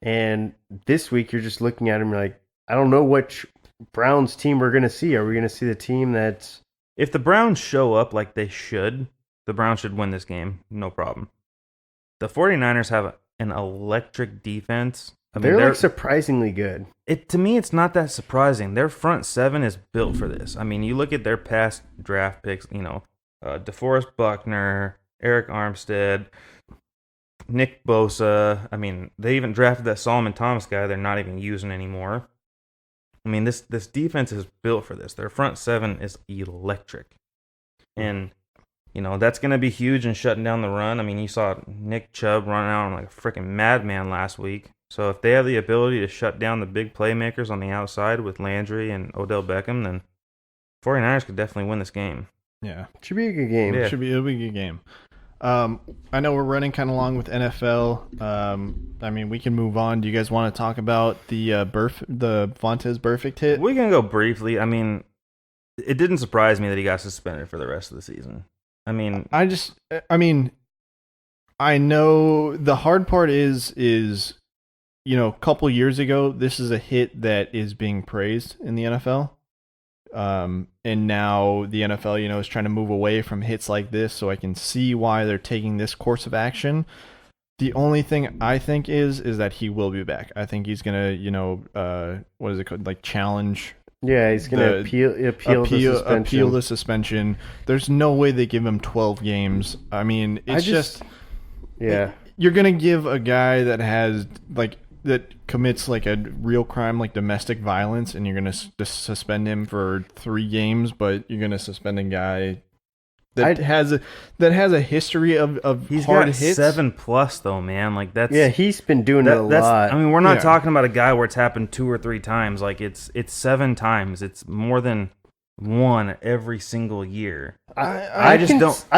Speaker 2: and this week you're just looking at them like, I don't know which Browns team we're going to see. Are we going to see the team that's...
Speaker 3: If the Browns show up like they should, the Browns should win this game. No problem. The 49ers have an electric defense.
Speaker 2: They're surprisingly good.
Speaker 3: To me, it's not that surprising. Their front seven is built for this. I mean, you look at their past draft picks, DeForest Buckner, Eric Armstead, Nick Bosa. I mean, they even drafted that Solomon Thomas guy they're not even using anymore. I mean, this defense is built for this. Their front seven is electric. And, that's going to be huge in shutting down the run. I mean, you saw Nick Chubb run out like a freaking madman last week. So if they have the ability to shut down the big playmakers on the outside with Landry and Odell Beckham, then 49ers could definitely win this game.
Speaker 1: Yeah.
Speaker 2: Should be a good game.
Speaker 1: Yeah. It'll be a good game. I know we're running kind of long with NFL. I mean, we can move on. Do you guys want to talk about the Vontez burfict hit?
Speaker 3: We can go briefly. I mean, it didn't surprise me that he got suspended for the rest of the season. I mean,
Speaker 1: I know the hard part is a couple years ago, this is a hit that is being praised in the NFL. And now the NFL, is trying to move away from hits like this, so I can see why they're taking this course of action. The only thing I think is that he will be back. I think he's gonna, what is it called? Like challenge.
Speaker 2: Yeah, he's gonna appeal
Speaker 1: the suspension. There's no way they give him 12 games. I mean, you're gonna give a guy that has that commits like a real crime like domestic violence, and you're going to just suspend him for 3 games, but you're going to suspend a guy that has a history of
Speaker 3: he's
Speaker 1: hard
Speaker 3: got
Speaker 1: hits.
Speaker 3: 7+ though, man. Like that's
Speaker 2: he's been doing it a lot.
Speaker 3: I mean, we're not talking about a guy where it's happened 2 or 3 times. Like it's 7 times. It's more than one every single year.
Speaker 2: I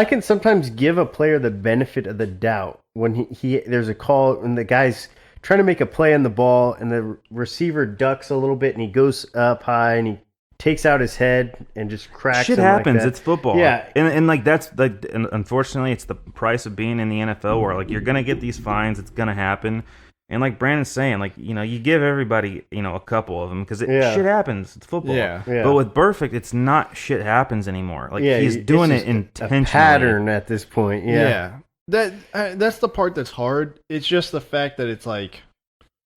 Speaker 2: can sometimes give a player the benefit of the doubt when he there's a call and the guy's trying to make a play on the ball, and the receiver ducks a little bit, and he goes up high, and he takes out his head and just cracks.
Speaker 3: Shit
Speaker 2: him
Speaker 3: happens.
Speaker 2: Like that.
Speaker 3: It's football.
Speaker 2: Yeah,
Speaker 3: and like that's like, unfortunately, it's the price of being in the NFL, where like you're gonna get these fines. It's gonna happen, and like Brandon's saying, like you give everybody a couple of them because shit happens. It's football.
Speaker 1: Yeah.
Speaker 3: But with burfict, it's not shit happens anymore. Like he's doing it intentionally.
Speaker 2: A pattern at this point. Yeah.
Speaker 1: That's the part that's hard. It's just the fact that it's like,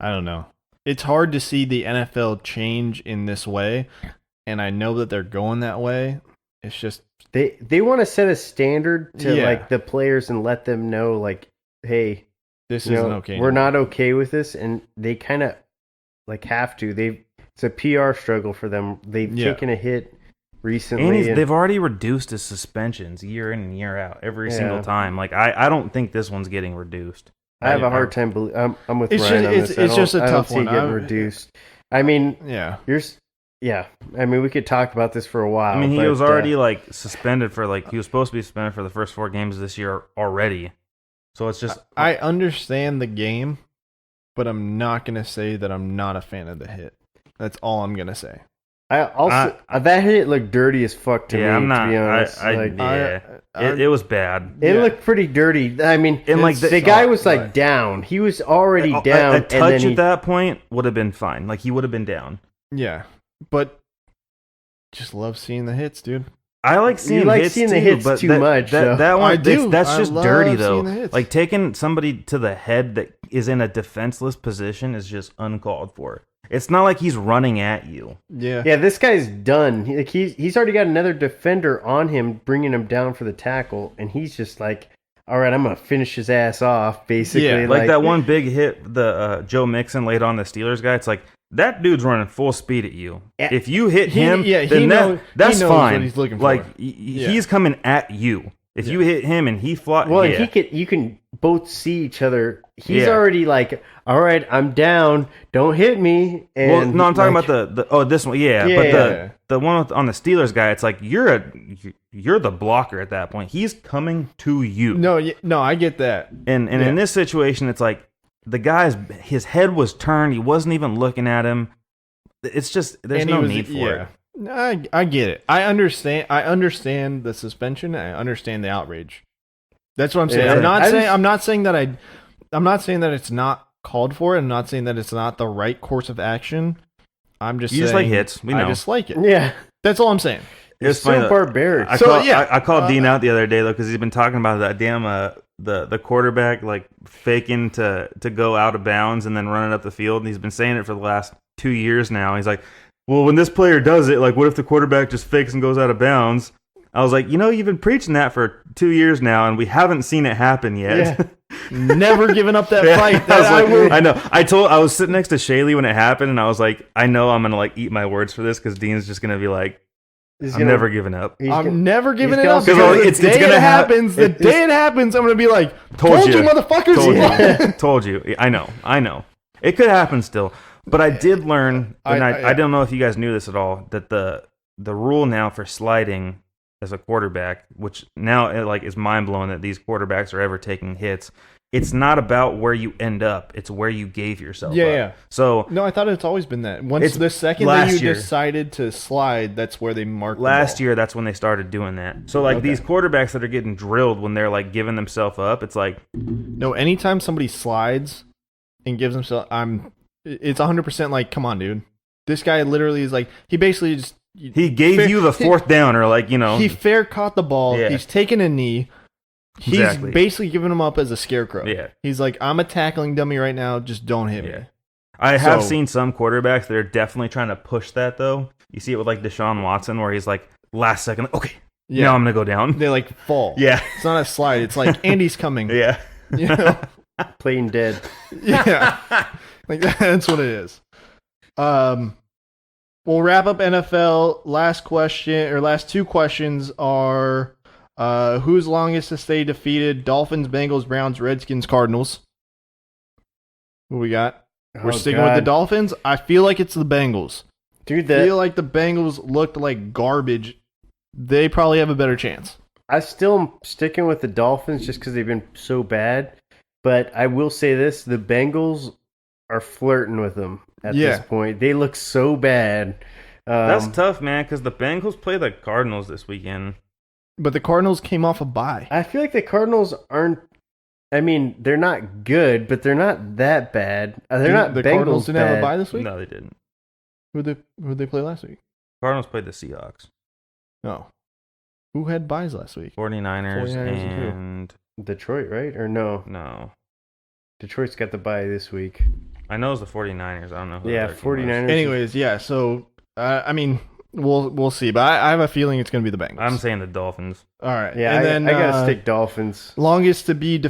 Speaker 1: I don't know. It's hard to see the NFL change in this way, and I know that they're going that way. It's just
Speaker 2: they want to set a standard to like the players and let them know like, hey,
Speaker 1: this isn't okay.
Speaker 2: We're not okay with this, and they kind of like have to. It's a PR struggle for them. They've taken a hit recently,
Speaker 3: and they've already reduced his suspensions year in and year out every single time. Like I don't think this one's getting reduced.
Speaker 2: I have a hard time believing. I'm with Ryan on this.
Speaker 1: It's just a tough one.
Speaker 2: Getting reduced. I mean, I mean, we could talk about this for a while.
Speaker 3: I mean, he was already like suspended for he was supposed to be suspended for the first 4 games this year already. So it's just
Speaker 1: I understand the game, but I'm not gonna say that I'm not a fan of the hit. That's all I'm gonna say.
Speaker 2: I also that hit looked dirty as fuck to me.
Speaker 3: I'm not.
Speaker 2: To be honest,
Speaker 3: it was bad.
Speaker 2: It looked pretty dirty. I mean, and like the guy was like down. He was already down.
Speaker 3: A touch at that point would have been fine. Like he would have been down.
Speaker 1: Yeah, but just love seeing the hits, dude.
Speaker 3: I like seeing hits
Speaker 2: the
Speaker 3: too,
Speaker 2: hits
Speaker 3: but
Speaker 2: too much.
Speaker 3: That one,
Speaker 1: I do.
Speaker 3: that's just
Speaker 1: I
Speaker 3: dirty
Speaker 1: love
Speaker 3: though.
Speaker 1: seeing the hits.
Speaker 3: Like taking somebody to the head that is in a defenseless position is just uncalled for. It's not like he's running at you.
Speaker 1: Yeah.
Speaker 2: Yeah, this guy's done. He's already got another defender on him, bringing him down for the tackle, and he's just like, all right, I'm going to finish his ass off, basically.
Speaker 1: Yeah,
Speaker 3: like that one big hit the Joe Mixon laid on the Steelers guy. It's like, that dude's running full speed at you. If you hit him, then that's fine.
Speaker 1: What he's looking for.
Speaker 3: Like, he's coming at you. If you hit him and he fought...
Speaker 2: Well, you can both see each other. He's already like, all right, I'm down. Don't hit me. And
Speaker 3: well, no, I'm talking about this one. Yeah, but the one on the Steelers guy, it's like, you're the blocker at that point. He's coming to you.
Speaker 1: No, I get that.
Speaker 3: And in this situation, it's like, the his head was turned. He wasn't even looking at him. It's just, there's no need for it.
Speaker 1: I get it. I understand the suspension. I understand the outrage. That's what I'm saying.
Speaker 2: Yeah.
Speaker 1: I'm not saying that it's not called for. I'm not saying that it's not the right course of action. I'm just saying,
Speaker 3: just like hits. We know.
Speaker 1: I just like it.
Speaker 2: Yeah.
Speaker 1: That's all I'm saying.
Speaker 2: It's so barbaric.
Speaker 3: I called Dean out the other day though because he's been talking about that damn the quarterback like faking to go out of bounds and then running up the field. And he's been saying it for the last 2 years now. He's like, well, when this player does it, like, what if the quarterback just fakes and goes out of bounds? I was like, you've been preaching that for 2 years now, and we haven't seen it happen yet.
Speaker 1: Yeah. Never given up that fight.
Speaker 3: I know. I was sitting next to Shaylee when it happened, and I was like, I know I'm gonna like eat my words for this because Dean's just gonna be like, I'm never giving up.
Speaker 1: I'm never giving it up.
Speaker 3: Because the day
Speaker 1: it happens, I'm gonna be like, told you, motherfuckers.
Speaker 3: Told you. I know. It could happen still. But I did learn, and I don't know if you guys knew this at all, that the rule now for sliding as a quarterback, which now is mind blowing that these quarterbacks are ever taking hits. It's not about where you end up; it's where you gave yourself.
Speaker 1: Yeah.
Speaker 3: So
Speaker 1: no, I thought it's always been that. Once the second that you decided to slide, that's where they marked.
Speaker 3: Last year, that's when they started doing that. So these quarterbacks that are getting drilled when they're like giving themselves up, it's like
Speaker 1: no. Anytime somebody slides and gives himself, it's 100% like, come on, dude. This guy literally is like, he basically just...
Speaker 3: He gave you the fourth down or like,
Speaker 1: He fair caught the ball. Yeah. He's taken a knee. He's basically giving him up as a scarecrow.
Speaker 3: Yeah.
Speaker 1: He's like, I'm a tackling dummy right now. Just don't hit me.
Speaker 3: I have seen some quarterbacks that are definitely trying to push that, though. You see it with like Deshaun Watson where he's like, last second, okay, now I'm going to go down.
Speaker 1: They like fall.
Speaker 3: Yeah.
Speaker 1: It's not a slide. It's like, Andy's coming.
Speaker 3: Yeah.
Speaker 2: Playing dead.
Speaker 1: Yeah. Like that's what it is. We'll wrap up NFL. Last two questions are who's longest to stay defeated? Dolphins, Bengals, Browns, Redskins, Cardinals. Who we got? We're sticking with the Dolphins. I feel like it's the Bengals.
Speaker 2: Dude,
Speaker 1: I feel like the Bengals looked like garbage. They probably have a better chance.
Speaker 2: I still am sticking with the Dolphins just because they've been so bad. But I will say this, the Bengals are flirting with them at this point. They look so bad.
Speaker 3: That's tough, man, because the Bengals play the Cardinals this weekend.
Speaker 1: But the Cardinals came off a bye.
Speaker 2: I feel like the Cardinals aren't... I mean, they're not good, but they're not that bad. They're not
Speaker 1: the
Speaker 2: Bengals
Speaker 1: Cardinals didn't
Speaker 2: bad.
Speaker 1: have a bye this week?
Speaker 3: No, they didn't.
Speaker 1: Who'd they play last week?
Speaker 3: Cardinals played the Seahawks.
Speaker 1: No. Who had byes last week?
Speaker 3: 49ers and...
Speaker 2: Detroit, right? Or no?
Speaker 3: No.
Speaker 2: Detroit's got the bye this week.
Speaker 3: I know it's the 49ers. I don't know who
Speaker 2: 49ers.
Speaker 1: Anyways, so, I mean, we'll see. But I have a feeling it's going to be the Bengals.
Speaker 3: I'm saying the Dolphins.
Speaker 1: All right.
Speaker 2: Yeah, and then, I got to stick Dolphins.
Speaker 1: Longest to be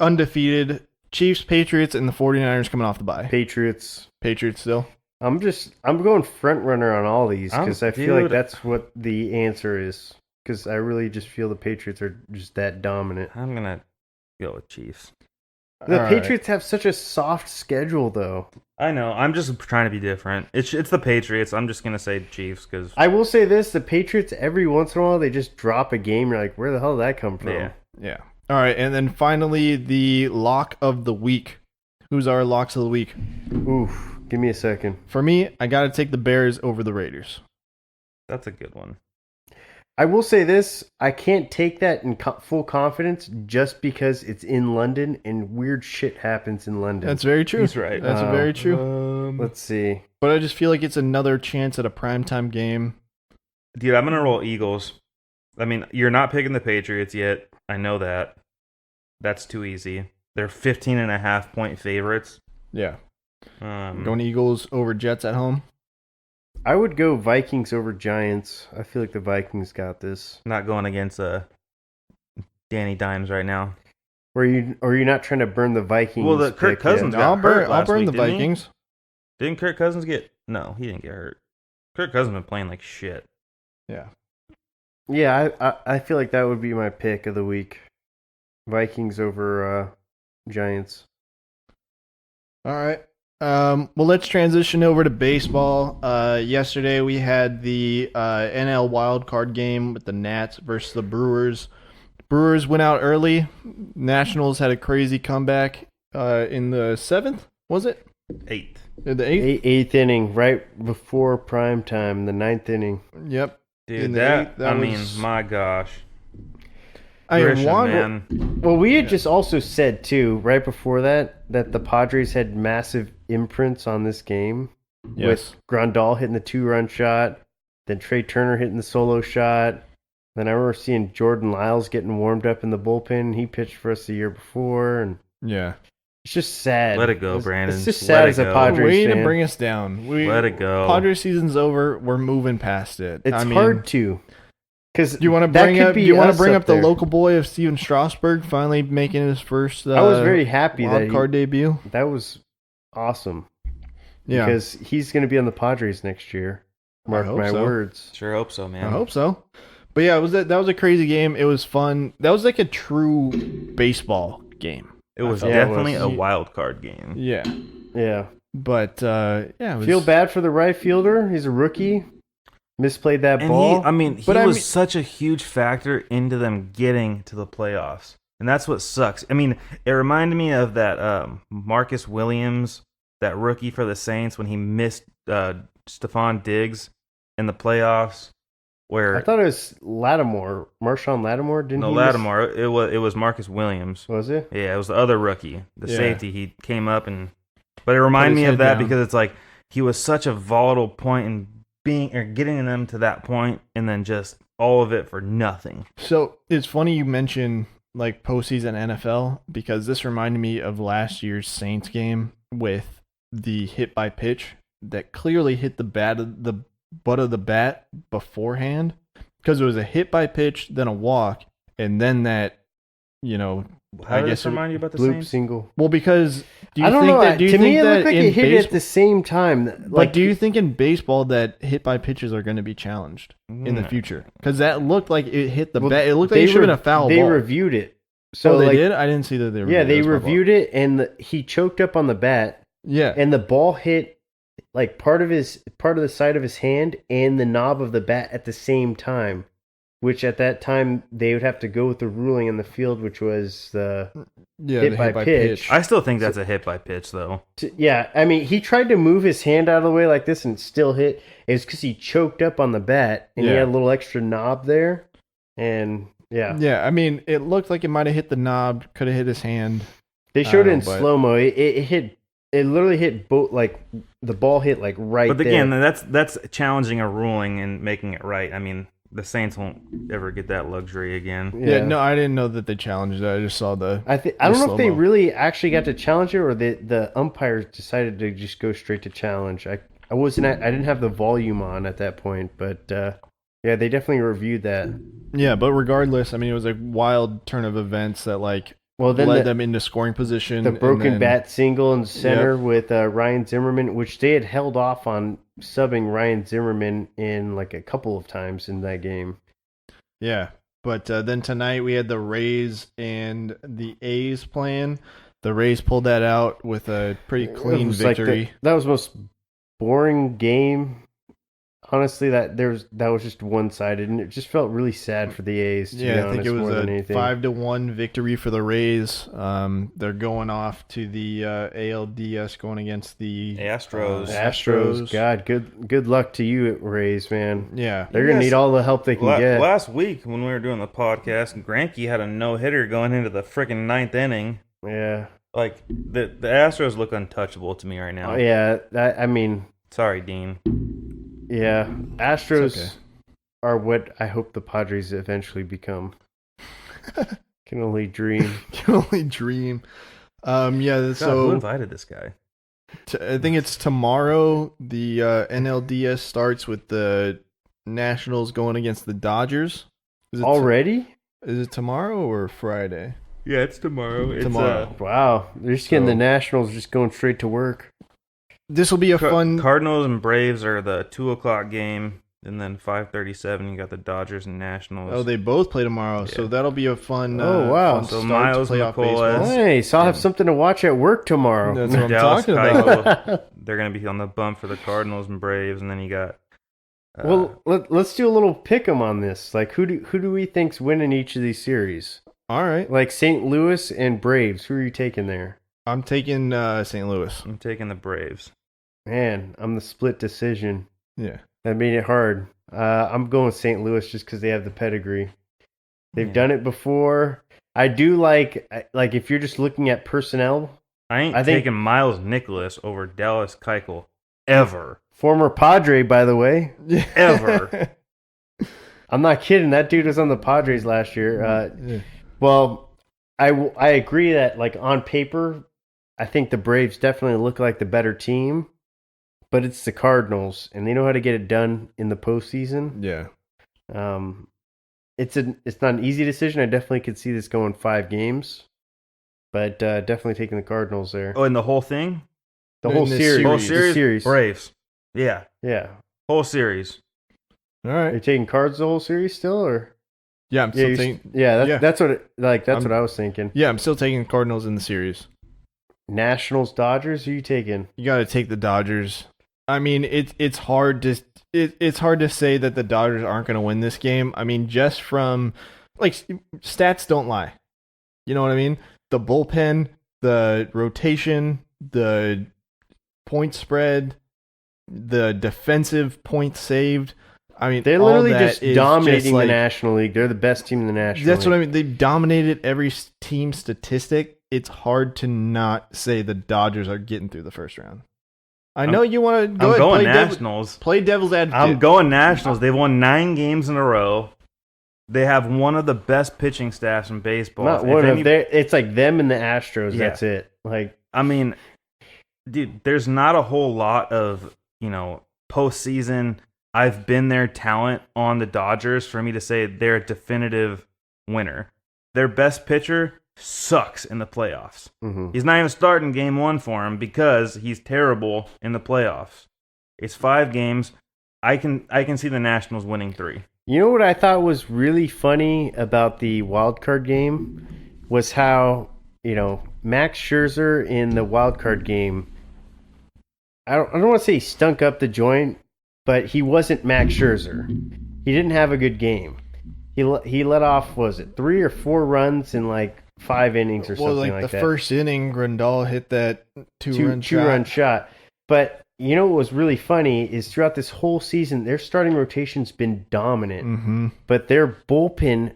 Speaker 1: undefeated, Chiefs, Patriots, and the 49ers coming off the bye.
Speaker 2: Patriots
Speaker 1: still?
Speaker 2: I'm going front runner on all these because I feel like that's what the answer is. Because I really just feel the Patriots are just that dominant.
Speaker 3: I'm going to go with Chiefs.
Speaker 2: The Patriots have such a soft schedule, though.
Speaker 3: I know. I'm just trying to be different. It's the Patriots. I'm just going to say Chiefs because...
Speaker 2: I will say this. The Patriots, every once in a while, they just drop a game. You're like, where the hell did that come from?
Speaker 1: Yeah. All right. And then finally, the lock of the week. Who's our locks of the week?
Speaker 2: Oof. Give me a second.
Speaker 1: For me, I got to take the Bears over the Raiders.
Speaker 3: That's a good one.
Speaker 2: I will say this, I can't take that in full confidence just because it's in London and weird shit happens in London.
Speaker 1: That's very true.
Speaker 3: He's right.
Speaker 1: That's very true.
Speaker 2: Let's see.
Speaker 1: But I just feel like it's another chance at a primetime game.
Speaker 3: Dude, I'm going to roll Eagles. I mean, you're not picking the Patriots yet. I know that. That's too easy. They're 15.5-point favorites.
Speaker 1: Yeah. Going Eagles over Jets at home.
Speaker 2: I would go Vikings over Giants. I feel like the Vikings got this.
Speaker 3: Not going against Danny Dimes right now.
Speaker 2: Or you not trying to burn the Vikings?
Speaker 3: Well, the Kirk Cousins
Speaker 2: yet?
Speaker 3: got hurt last
Speaker 1: I'll burn
Speaker 3: week,
Speaker 1: the Vikings.
Speaker 3: Didn't Kirk Cousins get... No, he didn't get hurt. Kirk Cousins been playing like shit.
Speaker 1: Yeah.
Speaker 2: Yeah, I feel like that would be my pick of the week. Vikings over Giants.
Speaker 1: All right. Well, let's transition over to baseball. Yesterday we had the NL wildcard game with the Nats versus the Brewers. Brewers went out early. Nationals had a crazy comeback in the 7th, was it?
Speaker 3: 8th.
Speaker 1: The 8th?
Speaker 2: Eighth inning, right before prime time, the 9th inning.
Speaker 1: Yep.
Speaker 3: Dude,
Speaker 1: that
Speaker 3: mean, my gosh.
Speaker 2: Man. Well, we had just also said, too, right before that the Padres had massive imprints on this game.
Speaker 1: Yes.
Speaker 2: With Grandal hitting the 2-run shot, then Trey Turner hitting the solo shot. Then I remember seeing Jordan Lyles getting warmed up in the bullpen. He pitched for us the year before. And
Speaker 1: yeah.
Speaker 2: It's just sad.
Speaker 3: Let it go, Brandon.
Speaker 2: It's just sad as a Padres
Speaker 1: Way
Speaker 2: fan.
Speaker 1: to bring us down.
Speaker 3: Let it go.
Speaker 1: Padres season's over. We're moving past it.
Speaker 2: It's hard to.
Speaker 1: Do you want to bring up the local boy of Steven Strasburg finally making his first
Speaker 2: I was very happy that
Speaker 1: card debut?
Speaker 2: That was awesome.
Speaker 1: Yeah.
Speaker 2: Because he's going to be on the Padres next year. Mark my words.
Speaker 3: Sure hope so, man.
Speaker 1: I hope so. But yeah, that was a crazy game. It was fun. That was like a true baseball game.
Speaker 3: It was definitely a wild card game.
Speaker 1: Yeah.
Speaker 2: Yeah.
Speaker 1: But
Speaker 2: feel bad for the right fielder. He's a rookie. Misplayed that ball.
Speaker 3: He was such a huge factor into them getting to the playoffs. And that's what sucks. I mean, it reminded me of that Marcus Williams, that rookie for the Saints, when he missed Stephon Diggs in the playoffs. Where
Speaker 2: I thought it was Lattimore, Marshawn Lattimore.
Speaker 3: Lattimore. It was Marcus Williams.
Speaker 2: Was it?
Speaker 3: Yeah, it was the other rookie, the safety. He came up but it reminded me of that because it's like he was such a volatile point in getting them to that point, and then just all of it for nothing.
Speaker 1: So it's funny you mention like postseason NFL, because this reminded me of last year's Saints game with the hit by pitch that clearly hit the butt of the bat beforehand, because it was a hit by pitch, then a walk, and then that,
Speaker 3: How does this remind you about the Saints?
Speaker 2: Single.
Speaker 1: Well, because
Speaker 2: to me it looked like it hit it at the same time.
Speaker 1: Like, do you think in baseball that hit by pitches are going to be challenged in the future? Because that looked like it hit the bat. It looked like it should have been a foul ball.
Speaker 2: They reviewed it. So
Speaker 1: they did? I didn't see that they reviewed it.
Speaker 2: Yeah, they reviewed it, and he choked up on the bat.
Speaker 1: Yeah.
Speaker 2: And the ball hit like part of the side of his hand and the knob of the bat at the same time, which at that time they would have to go with the ruling in the field, which was the hit by pitch.
Speaker 3: I still think that's a hit by pitch, though.
Speaker 2: I mean, he tried to move his hand out of the way like this and still hit. It was because he choked up on the bat and he had a little extra knob there, and
Speaker 1: yeah. I mean, it looked like it might have hit the knob, could have hit his hand.
Speaker 2: They showed it in slow mo. It hit. It literally hit both, like the ball hit like right.
Speaker 3: But again, that's challenging a ruling and making it right. I mean, the Saints won't ever get that luxury again.
Speaker 1: Yeah, no, I didn't know that they challenged it. I just saw
Speaker 2: I don't know if they really actually got to challenge it, or the umpires decided to just go straight to challenge. I didn't have the volume on at that point, but yeah, they definitely reviewed that.
Speaker 1: Yeah, but regardless, I mean, it was a wild turn of events that
Speaker 2: then
Speaker 1: led them into scoring position.
Speaker 2: The broken bat single in center with Ryan Zimmerman, which they had held off on subbing Ryan Zimmerman in like a couple of times in that game.
Speaker 1: Yeah, but then tonight we had the Rays and the A's playing. The Rays pulled that out with a pretty clean victory.
Speaker 2: That was the most boring game. Honestly, that was just one-sided, and it just felt really sad for the A's.
Speaker 1: I think it was a 5-1 victory for the Rays. They're going off to the ALDS, going against the
Speaker 3: Astros.
Speaker 2: God, good luck to you, Rays, man.
Speaker 1: Yeah,
Speaker 2: they're gonna need all the help they can get.
Speaker 3: Last week when we were doing the podcast, Greinke had a no-hitter going into the freaking 9th inning.
Speaker 2: Yeah,
Speaker 3: like the Astros look untouchable to me right now.
Speaker 2: Yeah, I mean,
Speaker 3: sorry, Dean.
Speaker 2: Yeah, Astros.
Speaker 1: Okay.
Speaker 2: are what I hope the Padres eventually become. Can only dream.
Speaker 1: Can only dream. Yeah.
Speaker 3: God,
Speaker 1: So
Speaker 3: who invited this guy?
Speaker 1: I think it's tomorrow. The NLDS starts with the Nationals going against the Dodgers. Is it
Speaker 2: Already?
Speaker 1: Is it tomorrow or Friday?
Speaker 3: Yeah, it's tomorrow.
Speaker 1: Tomorrow.
Speaker 2: Wow. They're just getting the Nationals just going straight to work.
Speaker 1: This will be a fun.
Speaker 3: Cardinals and Braves are the 2:00 game, and then 5:37 you got the Dodgers and Nationals.
Speaker 1: Oh, they both play tomorrow, so that'll be a fun.
Speaker 2: Oh, wow.
Speaker 1: Fun
Speaker 3: So
Speaker 1: start to
Speaker 3: Miles
Speaker 1: playoff
Speaker 3: McCoy.
Speaker 1: baseball.
Speaker 2: Nice. I'll have something to watch at work tomorrow.
Speaker 1: That's what I'm
Speaker 3: Dallas
Speaker 1: talking about.
Speaker 3: Keuchel, they're going to be on the bump for the Cardinals and Braves, and then you got.
Speaker 2: Well, let's do a little pick 'em on this. Like, who do we think's winning each of these series?
Speaker 1: All right,
Speaker 2: Like St. Louis and Braves. Who are you taking there?
Speaker 1: I'm taking St. Louis.
Speaker 3: I'm taking the Braves.
Speaker 2: Man, I'm the split decision.
Speaker 1: Yeah.
Speaker 2: That made it hard. I'm going St. Louis just because they have the pedigree. They've done it before. I do like if you're just looking at personnel.
Speaker 3: I think taking Miles Nicholas over Dallas Keuchel ever.
Speaker 2: Former Padre, by the way.
Speaker 3: Ever.
Speaker 2: I'm not kidding. That dude was on the Padres last year. Well, I agree that like on paper, I think the Braves definitely look like the better team, but it's the Cardinals, and they know how to get it done in the postseason.
Speaker 1: Yeah.
Speaker 2: It's not an easy decision. I definitely could see this going 5 games, but definitely taking the Cardinals there.
Speaker 3: Oh, and the whole thing?
Speaker 2: The whole
Speaker 1: in this
Speaker 2: series.
Speaker 3: Whole
Speaker 1: series.
Speaker 2: The
Speaker 3: series?
Speaker 2: series.
Speaker 3: Braves. Yeah.
Speaker 2: Yeah.
Speaker 3: Whole series.
Speaker 1: All
Speaker 2: Are you
Speaker 1: right.
Speaker 2: taking Cards the whole series still, or?
Speaker 1: Yeah, I'm still
Speaker 2: you're
Speaker 1: taking.
Speaker 2: That's what that's
Speaker 1: I'm-
Speaker 2: what I was thinking.
Speaker 1: Yeah, I'm still taking the Cardinals in the series.
Speaker 2: Nationals, Dodgers. Who are you taking?
Speaker 1: You got to take the Dodgers. I mean, it's hard to say that the Dodgers aren't going to win this game. I mean, just from like stats don't lie. You know what I mean? The bullpen, the rotation, the point spread, the defensive points saved. I mean,
Speaker 2: They're
Speaker 1: all
Speaker 2: literally
Speaker 1: that
Speaker 2: just
Speaker 1: is
Speaker 2: dominating
Speaker 1: like,
Speaker 2: the National League. They're the best team in the National
Speaker 1: That's
Speaker 2: League.
Speaker 1: what I mean. They dominated every team statistic. It's hard to not say the Dodgers are getting through the first round. I know you want to go
Speaker 3: I'm
Speaker 1: ahead
Speaker 3: going
Speaker 1: play
Speaker 3: Nationals.
Speaker 1: play devil's advocate.
Speaker 3: I'm going Nationals. They've won 9 games in a row. They have one of the best pitching staffs in baseball.
Speaker 2: Not one of it's like them and the Astros.
Speaker 3: Yeah.
Speaker 2: That's it. Like,
Speaker 3: I mean, dude, there's not a whole lot of, postseason, I've been there talent on the Dodgers for me to say they're a definitive winner. Their best pitcher sucks in the playoffs.
Speaker 2: mhm.
Speaker 3: He's not even starting game 1 for him because he's terrible in the playoffs. It's 5 games. I can see the Nationals winning 3.
Speaker 2: You know what I thought was really funny about the wild card game was how Max Scherzer in the wild card game. I don't want to say he stunk up the joint, but he wasn't Max Scherzer. He didn't have a good game. He let off, was it 3 or 4 runs in like 5 innings or something like
Speaker 1: the
Speaker 2: that.
Speaker 1: first inning, Grandal hit that two-run
Speaker 2: shot. But you know what was really funny is throughout this whole season, their starting rotation's been dominant,
Speaker 1: Mm-hmm.
Speaker 2: but their bullpen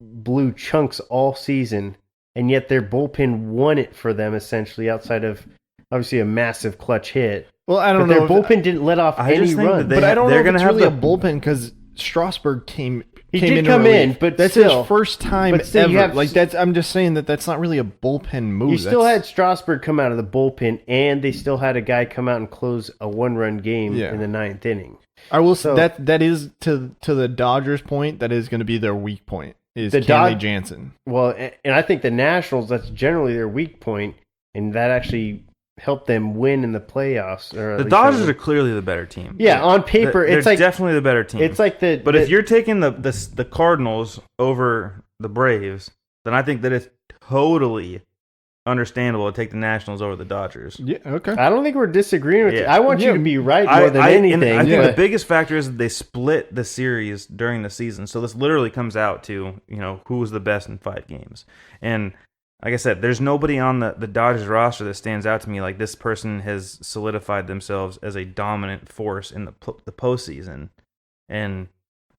Speaker 2: blew chunks all season, and yet their bullpen won it for them essentially. Outside of obviously a massive clutch hit,
Speaker 1: Well, I don't
Speaker 2: but
Speaker 1: know.
Speaker 2: their bullpen didn't let off
Speaker 3: I just
Speaker 2: any
Speaker 3: think
Speaker 2: runs.
Speaker 3: that
Speaker 1: but I don't know
Speaker 3: they're
Speaker 1: if
Speaker 3: gonna
Speaker 1: it's
Speaker 3: have
Speaker 1: really a
Speaker 3: the-
Speaker 1: bullpen because Strasburg came.
Speaker 2: He
Speaker 1: came
Speaker 2: did
Speaker 1: in
Speaker 2: come
Speaker 1: relief.
Speaker 2: in, but
Speaker 1: that's
Speaker 2: still.
Speaker 1: his first time
Speaker 2: But still,
Speaker 1: ever.
Speaker 2: you have-
Speaker 1: like that's. I'm just saying that's not really a bullpen move.
Speaker 2: You still
Speaker 1: That's-
Speaker 2: had Strasburg come out of the bullpen, and they still had a guy come out and close a 1-run game
Speaker 1: Yeah.
Speaker 2: in the 9th inning.
Speaker 1: I will
Speaker 2: So-
Speaker 1: say that is to the Dodgers' point. That is going to be their weak point. Is
Speaker 2: The
Speaker 1: Kenley Jansen?
Speaker 2: Well, and I think the Nationals, that's generally their weak point, and that actually helped them win in the playoffs. Or at
Speaker 3: The
Speaker 2: least
Speaker 3: Dodgers are clearly the better team.
Speaker 2: yeah, on paper,
Speaker 3: They're
Speaker 2: it's like
Speaker 3: definitely the better team.
Speaker 2: it's like the.
Speaker 3: But if you're taking the Cardinals over the Braves, then I think that it's totally understandable to take the Nationals over the Dodgers.
Speaker 1: Yeah. Okay.
Speaker 2: I don't think we're disagreeing with you.
Speaker 3: Yeah.
Speaker 2: I want you to be right more than
Speaker 3: and
Speaker 2: anything.
Speaker 3: I think
Speaker 2: but-
Speaker 3: the biggest factor is that they split the series during the season. So this literally comes out to, who was the best in 5 games. And like I said, there's nobody on the Dodgers roster that stands out to me like this person has solidified themselves as a dominant force in the postseason. And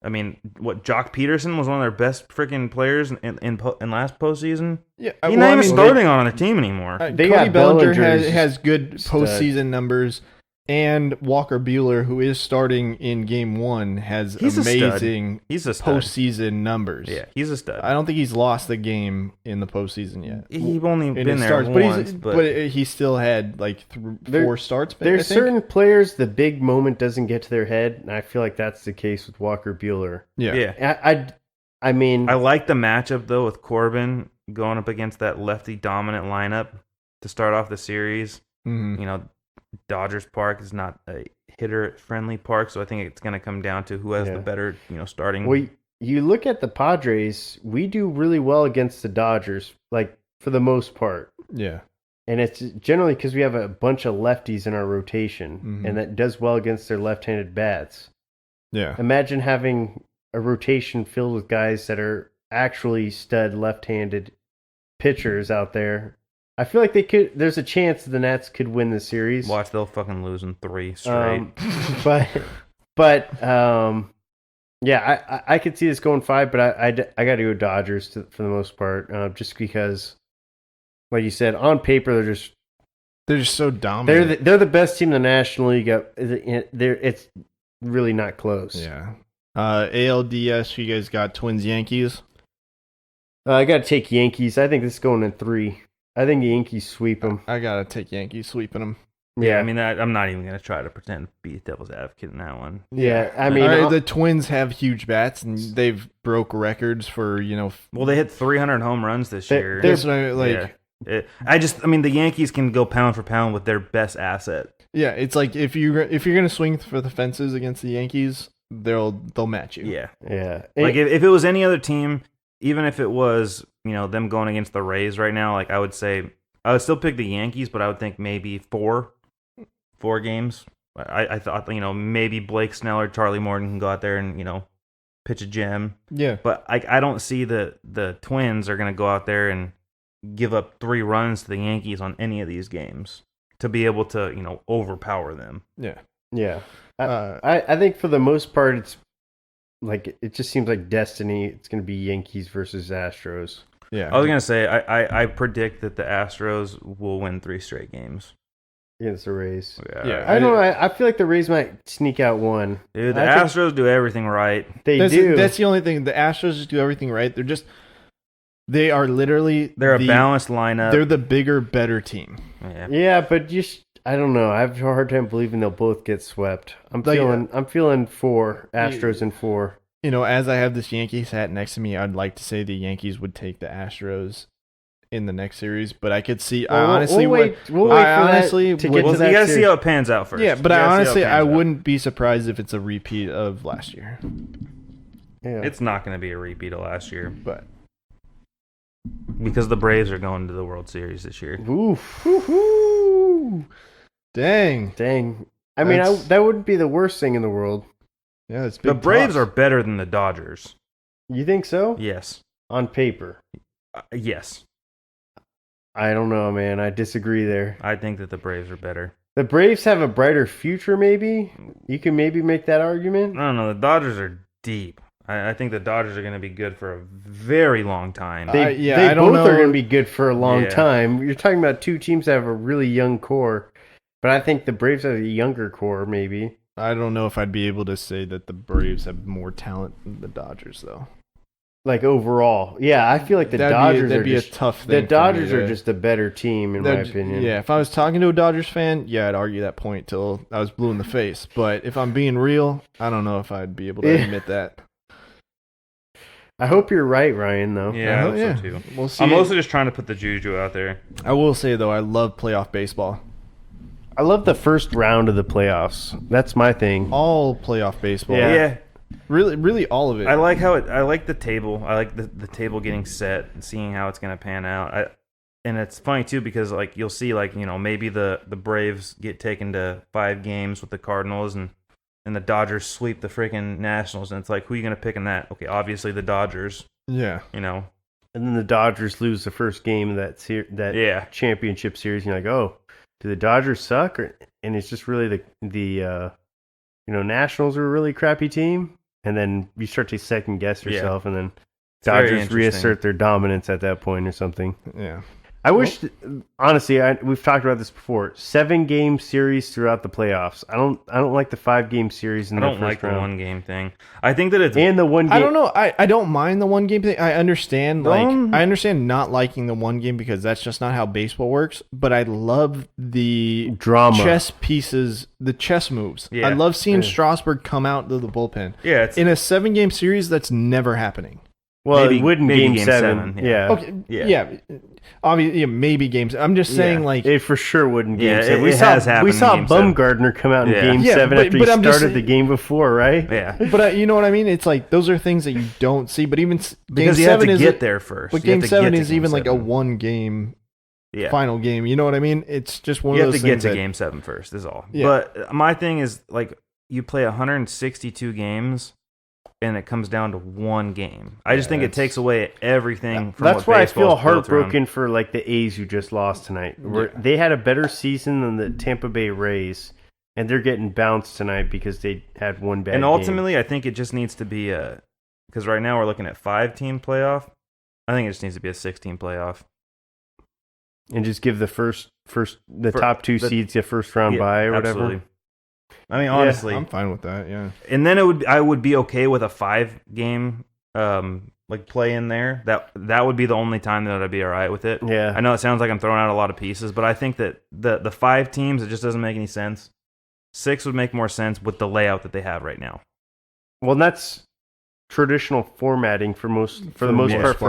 Speaker 3: I mean, Jock Peterson was one of their best freaking players in last postseason.
Speaker 1: Yeah.
Speaker 3: He's not even starting on their team anymore.
Speaker 2: They
Speaker 1: Cody
Speaker 2: got
Speaker 1: Bellinger
Speaker 2: Bellinger
Speaker 1: has good
Speaker 2: stud.
Speaker 1: postseason numbers. And Walker Buehler, who is starting in game 1, has amazing postseason numbers.
Speaker 3: Yeah, he's a stud.
Speaker 1: I don't think he's lost the game in the postseason yet.
Speaker 3: He's only been there once,
Speaker 1: but he still had like 4 starts.
Speaker 2: There's certain players the big moment doesn't get to their head, and I feel like that's the case with Walker Buehler.
Speaker 1: Yeah.
Speaker 2: I mean,
Speaker 3: I like the matchup though with Corbin going up against that lefty dominant lineup to start off the series.
Speaker 1: Mm-hmm.
Speaker 3: You know, Dodgers Park is not a hitter-friendly park, so I think it's going to come down to who has the better, starting.
Speaker 2: Well, you look at the Padres, we do really well against the Dodgers, like for the most part.
Speaker 1: Yeah.
Speaker 2: And it's generally because we have a bunch of lefties in our rotation, and that does well against their left-handed bats.
Speaker 1: Yeah.
Speaker 2: Imagine having a rotation filled with guys that are actually stud left-handed pitchers out there. I feel like they could. There's a chance the Nats could win the series.
Speaker 3: Watch, they'll fucking lose in 3 straight.
Speaker 2: Yeah, I could see this going 5, but I got to go Dodgers for the most part, just because, like you said, on paper
Speaker 1: they're just so dominant.
Speaker 2: They're the best team in the National League. It's really not close.
Speaker 1: Yeah. ALDS, you guys got Twins Yankees.
Speaker 2: I got to take Yankees. I think this is going in 3. I think the Yankees sweep them.
Speaker 1: I got to take Yankees sweeping them.
Speaker 3: Yeah, I mean, I'm not even going to try to pretend to be devil's advocate in that one.
Speaker 2: Yeah, I mean,
Speaker 1: the Twins have huge bats, and they've broke records for,
Speaker 3: Well, they hit 300 home runs this year.
Speaker 1: That's what the
Speaker 3: Yankees can go pound for pound with their best asset.
Speaker 1: Yeah, it's like if you're going to swing for the fences against the Yankees, they'll match you.
Speaker 3: Yeah.
Speaker 2: Yeah.
Speaker 3: Like if it was any other team, even if it was, them going against the Rays right now, like I would still pick the Yankees, but I would think maybe 4 games. I thought, maybe Blake Snell or Charlie Morton can go out there and, pitch a gem.
Speaker 1: Yeah.
Speaker 3: But I don't see the Twins are going to go out there and give up 3 runs to the Yankees on any of these games to be able to, overpower them.
Speaker 1: Yeah.
Speaker 2: Yeah. I think for the most part, it's like, it just seems like destiny. It's going to be Yankees versus Astros.
Speaker 1: Yeah.
Speaker 3: I was going to say, I predict that the Astros will win 3 straight games.
Speaker 2: Against the Rays.
Speaker 1: Yeah.
Speaker 2: I don't know. I feel like the Rays might sneak out 1.
Speaker 3: Dude, the Astros do everything right.
Speaker 2: They do.
Speaker 1: That's the only thing. The Astros just do everything right. They are literally...
Speaker 3: They're a balanced lineup.
Speaker 1: They're the bigger, better team.
Speaker 2: Yeah, but I don't know. I have a hard time believing they'll both get swept. I'm feeling 4, Astros in 4.
Speaker 1: As I have this Yankees hat next to me, I'd like to say the Yankees would take the Astros in the next series, but I could see.
Speaker 2: We'll wait for that to get to that.
Speaker 3: You got to see how it pans out first.
Speaker 1: Yeah, but I wouldn't be surprised if it's a repeat of last year.
Speaker 2: Yeah,
Speaker 3: it's not going to be a repeat of last year,
Speaker 1: but
Speaker 3: because the Braves are going to the World Series this year.
Speaker 2: Oof.
Speaker 1: Dang.
Speaker 2: I mean, that wouldn't be the worst thing in the world.
Speaker 1: Yeah, it's
Speaker 3: the Braves are better than the Dodgers.
Speaker 2: You think so?
Speaker 3: Yes.
Speaker 2: On paper.
Speaker 3: Yes.
Speaker 2: I don't know, man. I disagree there.
Speaker 3: I think that the Braves are better.
Speaker 2: The Braves have a brighter future, maybe? You can maybe make that argument?
Speaker 3: I don't know. The Dodgers are deep. I think the Dodgers are going to be good for a very long time.
Speaker 2: They both are going to be good for a long time. You're talking about 2 teams that have a really young core, but I think the Braves have a younger core, maybe.
Speaker 1: I don't know if I'd be able to say that the Braves have more talent than the Dodgers, though.
Speaker 2: Like overall, yeah, I feel like the Dodgers are
Speaker 1: a tough thing.
Speaker 2: The Dodgers are just a better team, in my opinion.
Speaker 1: Yeah, if I was talking to a Dodgers fan, I'd argue that point till I was blue in the face. But if I'm being real, I don't know if I'd be able to admit that.
Speaker 2: I hope you're right, Ryan. Though.
Speaker 3: Yeah, I hope so too.
Speaker 1: We'll see.
Speaker 3: I'm also just trying to put the juju out there.
Speaker 1: I will say though, I love playoff baseball.
Speaker 2: I love the first round of the playoffs. That's my thing.
Speaker 1: All playoff baseball.
Speaker 3: Yeah.
Speaker 1: Really all of it.
Speaker 3: I like the table. I like the table getting set and seeing how it's going to pan out. And it's funny too because like you'll see maybe the Braves get taken to 5 games with the Cardinals and the Dodgers sweep the freaking Nationals, and it's like, who are you going to pick in that? Okay, obviously the Dodgers.
Speaker 1: Yeah.
Speaker 2: And then the Dodgers lose the first game of that championship series, and you're like, oh, do the Dodgers suck? And it's just really the Nationals are a really crappy team, and then you start to second guess yourself, and then Dodgers reassert their dominance at that point or something.
Speaker 1: Yeah.
Speaker 2: I wish, honestly, we've talked about this before. 7-game series throughout the playoffs. I don't like the 5-game series in the first round. I don't like
Speaker 3: the 1-game thing. I think that it's
Speaker 2: and the 1 game.
Speaker 1: I don't know. I don't mind the 1-game thing. I understand I understand not liking the 1 game because that's just not how baseball works. But I love the
Speaker 2: drama,
Speaker 1: chess pieces, the chess moves. Yeah. I love seeing Strasburg come out to the bullpen.
Speaker 3: Yeah,
Speaker 1: in a 7-game series, that's never happening.
Speaker 2: Well, it wouldn't game 7. Yeah.
Speaker 1: Okay. Yeah. Obviously, maybe games. I'm just saying, like
Speaker 2: it for sure wouldn't game 7.
Speaker 3: We
Speaker 2: saw Bumgardner come out in game 7 after he started the game before, right?
Speaker 3: Yeah.
Speaker 1: But you know what I mean? It's like those are things that you don't see. But even
Speaker 3: because you have to get there first.
Speaker 1: But game 7 is even like a 1-game final game. You know what I mean? It's just one of those things.
Speaker 3: You have to get to game 7 first. Is all. Yeah. But my thing is like you play 162 games. And it comes down to 1 game. I just think it takes away everything from
Speaker 2: that's why I feel heartbroken for like the A's who just lost tonight. They had a better season than the Tampa Bay Rays, and they're getting bounced tonight because they had 1 bad game.
Speaker 3: And ultimately, I think it just needs to be because right now we're looking at 5-team playoff. I think it just needs to be a 6-team playoff.
Speaker 2: And just give the top 2 seeds a first round bye or whatever.
Speaker 3: Absolutely. I mean, honestly,
Speaker 1: I'm fine with that. Yeah,
Speaker 3: and then I would be okay with a 5-game like play in there. That would be the only time that I'd be all right with it.
Speaker 2: Yeah,
Speaker 3: I know it sounds like I'm throwing out a lot of pieces, but I think that the 5 teams, it just doesn't make any sense. 6 would make more sense with the layout that they have right now.
Speaker 2: Well, that's traditional formatting for the most part.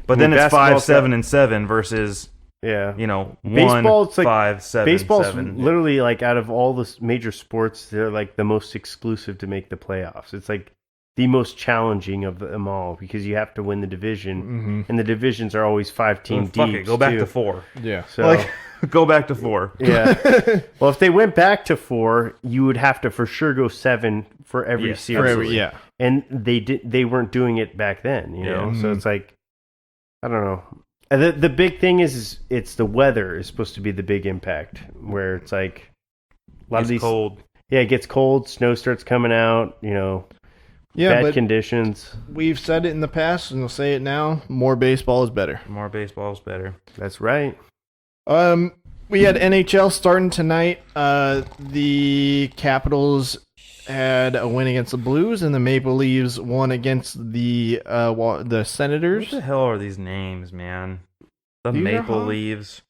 Speaker 3: But then it's 5, 7, and 7 versus.
Speaker 2: Yeah,
Speaker 3: 1,
Speaker 2: baseball's
Speaker 3: 5, 7,
Speaker 2: baseball's
Speaker 3: 7.
Speaker 2: Literally like out of all the major sports, they're like the most exclusive to make the playoffs. It's like the most challenging of them all because you have to win the division, and the divisions are always 5-team deep.
Speaker 3: Go back to 4.
Speaker 1: Yeah,
Speaker 3: so go back to 4.
Speaker 2: Yeah. Well, if they went back to 4, you would have to for sure go 7 for every series. And they weren't doing it back then, you know. So it's like I don't know. The big thing is it's the weather is supposed to be the big impact, where it's like a lot of these
Speaker 3: cold.
Speaker 2: Yeah, it gets cold, snow starts coming out, bad conditions.
Speaker 1: We've said it in the past, and we'll say it now: more baseball is better.
Speaker 3: More baseball is better.
Speaker 2: That's right.
Speaker 1: We had NHL starting tonight. The Capitals had a win against the Blues, and the Maple Leafs won against the Senators.
Speaker 3: What the hell are these names, man? The Maple Leafs.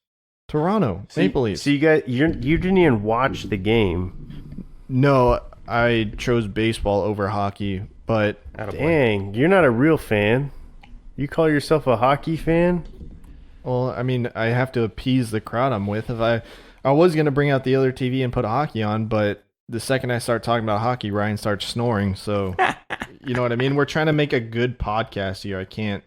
Speaker 1: Toronto Maple Leafs.
Speaker 2: So you didn't even watch the game.
Speaker 1: No, I chose baseball over hockey, but
Speaker 2: dang, you're not a real fan. You call yourself a hockey fan?
Speaker 1: Well, I mean, I have to appease the crowd I'm with. If I was going to bring out the other TV and put hockey on, but the second I start talking about hockey, Ryan starts snoring. So, you know what I mean? We're trying to make a good podcast here. I can't.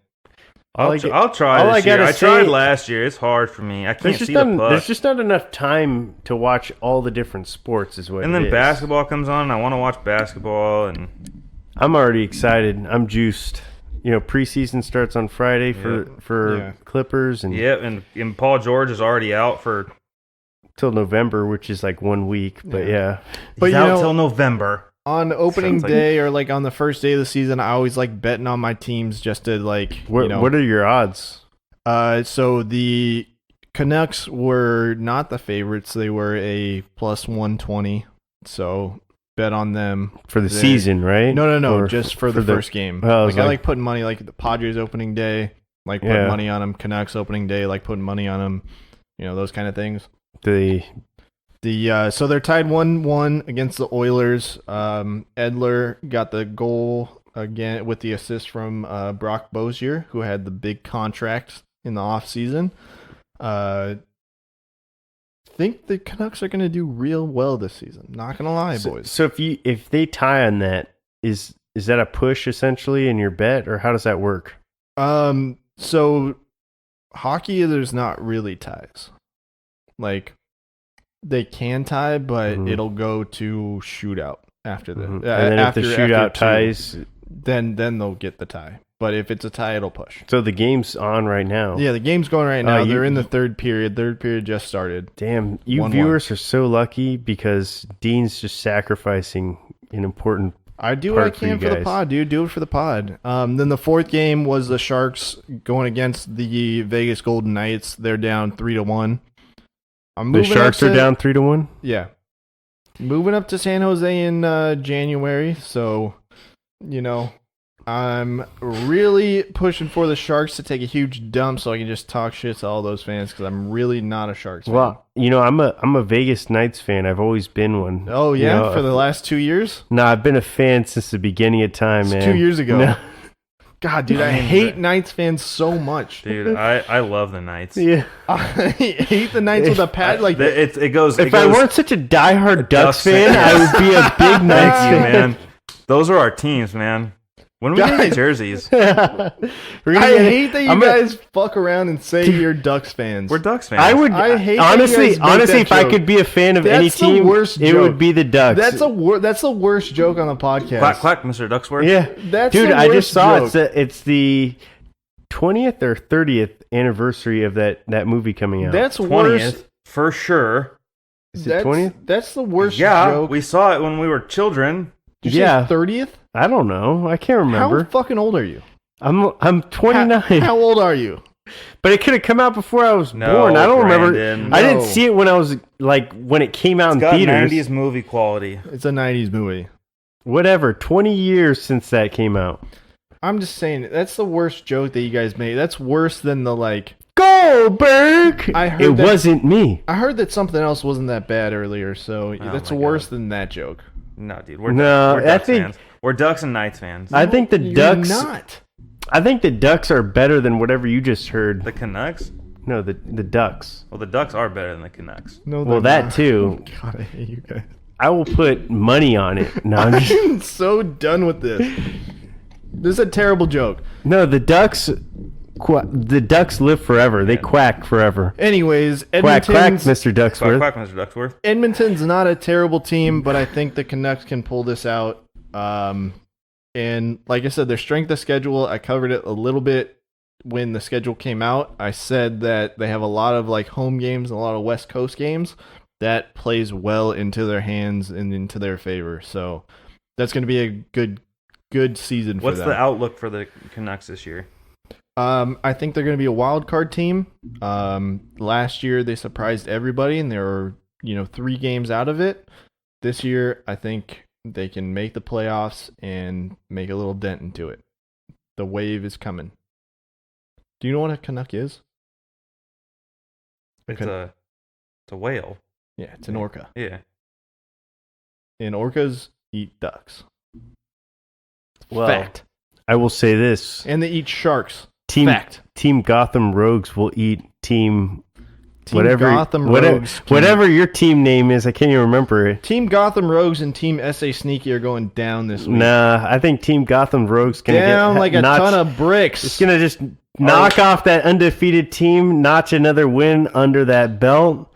Speaker 3: I'll try this year. I tried last year. It's hard for me. I can't see the puck.
Speaker 2: There's just not enough time to watch all the different sports is what it is.
Speaker 3: And then basketball comes on, and I want to watch basketball. And
Speaker 2: I'm already excited. I'm juiced. Preseason starts on Friday for Clippers.
Speaker 3: And Paul George is already out for
Speaker 2: till November, which is like 1 week, but
Speaker 3: he's out till November.
Speaker 1: On opening day or like on the first day of the season, I always like betting on my teams just to like.
Speaker 2: What are your odds?
Speaker 1: So the Canucks were not the favorites; they were a plus 120. So bet on them
Speaker 2: for the season, right?
Speaker 1: No, or just for the first game. I like putting money, like the Padres opening day, like putting money on them. Canucks opening day, like putting money on them. Those kind of things. So they're tied 1-1 against the Oilers. Edler got the goal again with the assist from Brock Bozier, who had the big contract in the offseason. Think the Canucks are going to do real well this season. Not going to lie, boys.
Speaker 2: So if they tie on that, is that a push essentially in your bet, or how does that work?
Speaker 1: So hockey, there's not really ties. Like, they can tie, but it'll go to shootout after the.
Speaker 2: And then if the shootout ties,
Speaker 1: then they'll get the tie. But if it's a tie, it'll push.
Speaker 2: So the game's on right now.
Speaker 1: Yeah, the game's going right now. They're in the third period. Third period just started.
Speaker 2: Damn, you viewers are so lucky because Dean's just sacrificing an important
Speaker 1: I do what I can for the pod, dude. Do it for the pod. Then the fourth game was the Sharks going against the Vegas Golden Knights. They're down 3-1.
Speaker 2: The Sharks are down 3-1?
Speaker 1: Yeah. Moving up to San Jose in January, so, I'm really pushing for the Sharks to take a huge dump so I can just talk shit to all those fans because I'm really not a Sharks fan.
Speaker 2: Well, I'm a Vegas Knights fan. I've always been one.
Speaker 1: Oh, yeah? For the last 2 years?
Speaker 2: No, I've been a fan since the beginning of time, man.
Speaker 1: 2 years ago.
Speaker 2: No.
Speaker 1: God, dude, I hate Knights fans so much.
Speaker 3: Dude, I love the Knights.
Speaker 2: Yeah.
Speaker 1: I hate the Knights with a pad. Like
Speaker 3: it goes.
Speaker 2: If I weren't such a diehard Ducks fan, I would be a big Knights fan.
Speaker 3: Man. Those are our teams, man. When we get jerseys.
Speaker 1: I hate that you guys fuck around and say you're Ducks fans.
Speaker 3: We're Ducks fans.
Speaker 1: I hate
Speaker 2: honestly, if I could be a fan of any team, it would be the Ducks.
Speaker 1: That's the worst joke on the podcast.
Speaker 3: Quack, quack, Mr. Ducksworth.
Speaker 2: Yeah.
Speaker 1: That's
Speaker 2: Dude, I just saw
Speaker 1: joke.
Speaker 2: it's the 20th or 30th anniversary of that movie coming out.
Speaker 1: That's
Speaker 3: 20th,
Speaker 1: worse.
Speaker 3: for sure.
Speaker 2: Is it 20th?
Speaker 1: That's the worst
Speaker 3: Yeah,
Speaker 1: joke.
Speaker 3: we saw it when we were children.
Speaker 1: Did you say 30th?
Speaker 2: I don't know. I can't remember.
Speaker 1: How fucking old are you?
Speaker 2: I'm 29.
Speaker 1: How old are you?
Speaker 2: But it could have come out before I was born. I don't remember.
Speaker 3: Brandon.
Speaker 2: I didn't see it when I was when it came out
Speaker 3: It's
Speaker 2: in
Speaker 3: got
Speaker 2: theaters.
Speaker 3: 90s movie quality.
Speaker 1: It's a 90s movie.
Speaker 2: Whatever. 20 years since that came out.
Speaker 1: I'm just saying, that's the worst joke that you guys made. That's worse than the
Speaker 2: Goldberg! It wasn't me.
Speaker 1: I heard that something else wasn't that bad earlier, so that's worse than that joke.
Speaker 3: No, dude. We're Ducks fans. We're Ducks and Knights fans.
Speaker 2: I think the Ducks...
Speaker 1: You're not.
Speaker 2: I think the Ducks are better than whatever you just heard.
Speaker 3: The Canucks?
Speaker 2: No, the Ducks.
Speaker 3: Well, the Ducks are better than the Canucks.
Speaker 1: No,
Speaker 2: well, that
Speaker 1: not.
Speaker 2: too.
Speaker 1: God, I hate you guys.
Speaker 2: I will put money on it. No,
Speaker 1: I'm so done with this. This is a terrible joke.
Speaker 2: No, the Ducks live forever. They quack forever.
Speaker 1: Anyways,
Speaker 2: Quack, quack, Mr. Ducksworth.
Speaker 3: Quack, quack, Mr. Ducksworth.
Speaker 1: Edmonton's not a terrible team, but I think the Canucks can pull this out. And like I said, their strength of schedule, I covered it a little bit when the schedule came out. I said that they have a lot of home games and a lot of West Coast games. That plays well into their hands and into their favor. So that's going to be a good season for them.
Speaker 3: What's the outlook for the Canucks this year?
Speaker 1: I think they're going to be a wild card team. Last year they surprised everybody and they were, 3 games out of it. This year I think they can make the playoffs and make a little dent into it. The wave is coming. Do you know what a Canuck is?
Speaker 3: It's a whale.
Speaker 1: Yeah, it's an orca.
Speaker 3: Yeah.
Speaker 1: And orcas eat ducks.
Speaker 2: Well,
Speaker 1: fact.
Speaker 2: I will say this.
Speaker 1: And they eat sharks.
Speaker 2: Fact. Team Gotham Rogues will eat Team
Speaker 1: Rogues.
Speaker 2: Whatever your team name is, I can't even remember it.
Speaker 1: Team Gotham Rogues and Team SA Sneaky are going down this week.
Speaker 2: Nah, I think Team Gotham Rogues gonna
Speaker 1: down
Speaker 2: get
Speaker 1: like a ton of bricks.
Speaker 2: It's gonna just knock off that undefeated team, notch another win under that belt,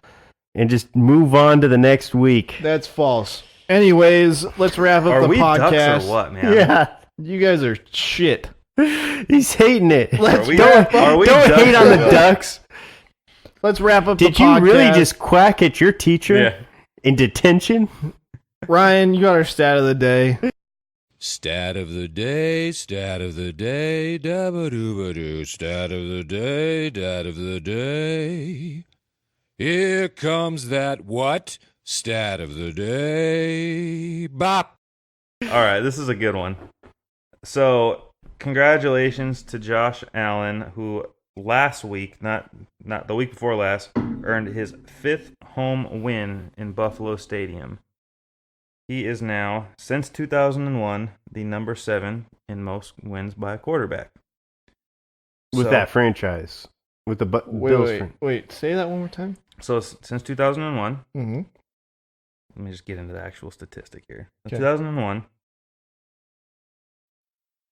Speaker 2: and just move on to the next week.
Speaker 1: That's false. Anyways, let's wrap up the podcast.
Speaker 3: Ducks or what, man?
Speaker 2: Yeah,
Speaker 1: you guys are shit.
Speaker 2: He's hating it.
Speaker 1: Don't
Speaker 2: hate on the Ducks.
Speaker 1: Let's wrap up the podcast.
Speaker 2: Did you really just quack at your teacher in detention?
Speaker 1: Ryan, you got our stat of the day.
Speaker 5: Stat of the day, stat of the day, dabba-dooba-doo, stat of the day, stat of the day. Here comes that what? Stat of the day. Bop.
Speaker 3: All right, this is a good one. So, congratulations to Josh Allen, who last week, not the week before last, earned his 5th home win in Buffalo Stadium. He is now, since 2001, the number 7 in most wins by a quarterback.
Speaker 2: With that franchise. With the Bills.
Speaker 1: Wait, say that one more time.
Speaker 3: So, since 2001,
Speaker 1: mm-hmm.
Speaker 3: Let me just get into the actual statistic here. In
Speaker 1: Okay.
Speaker 3: 2001,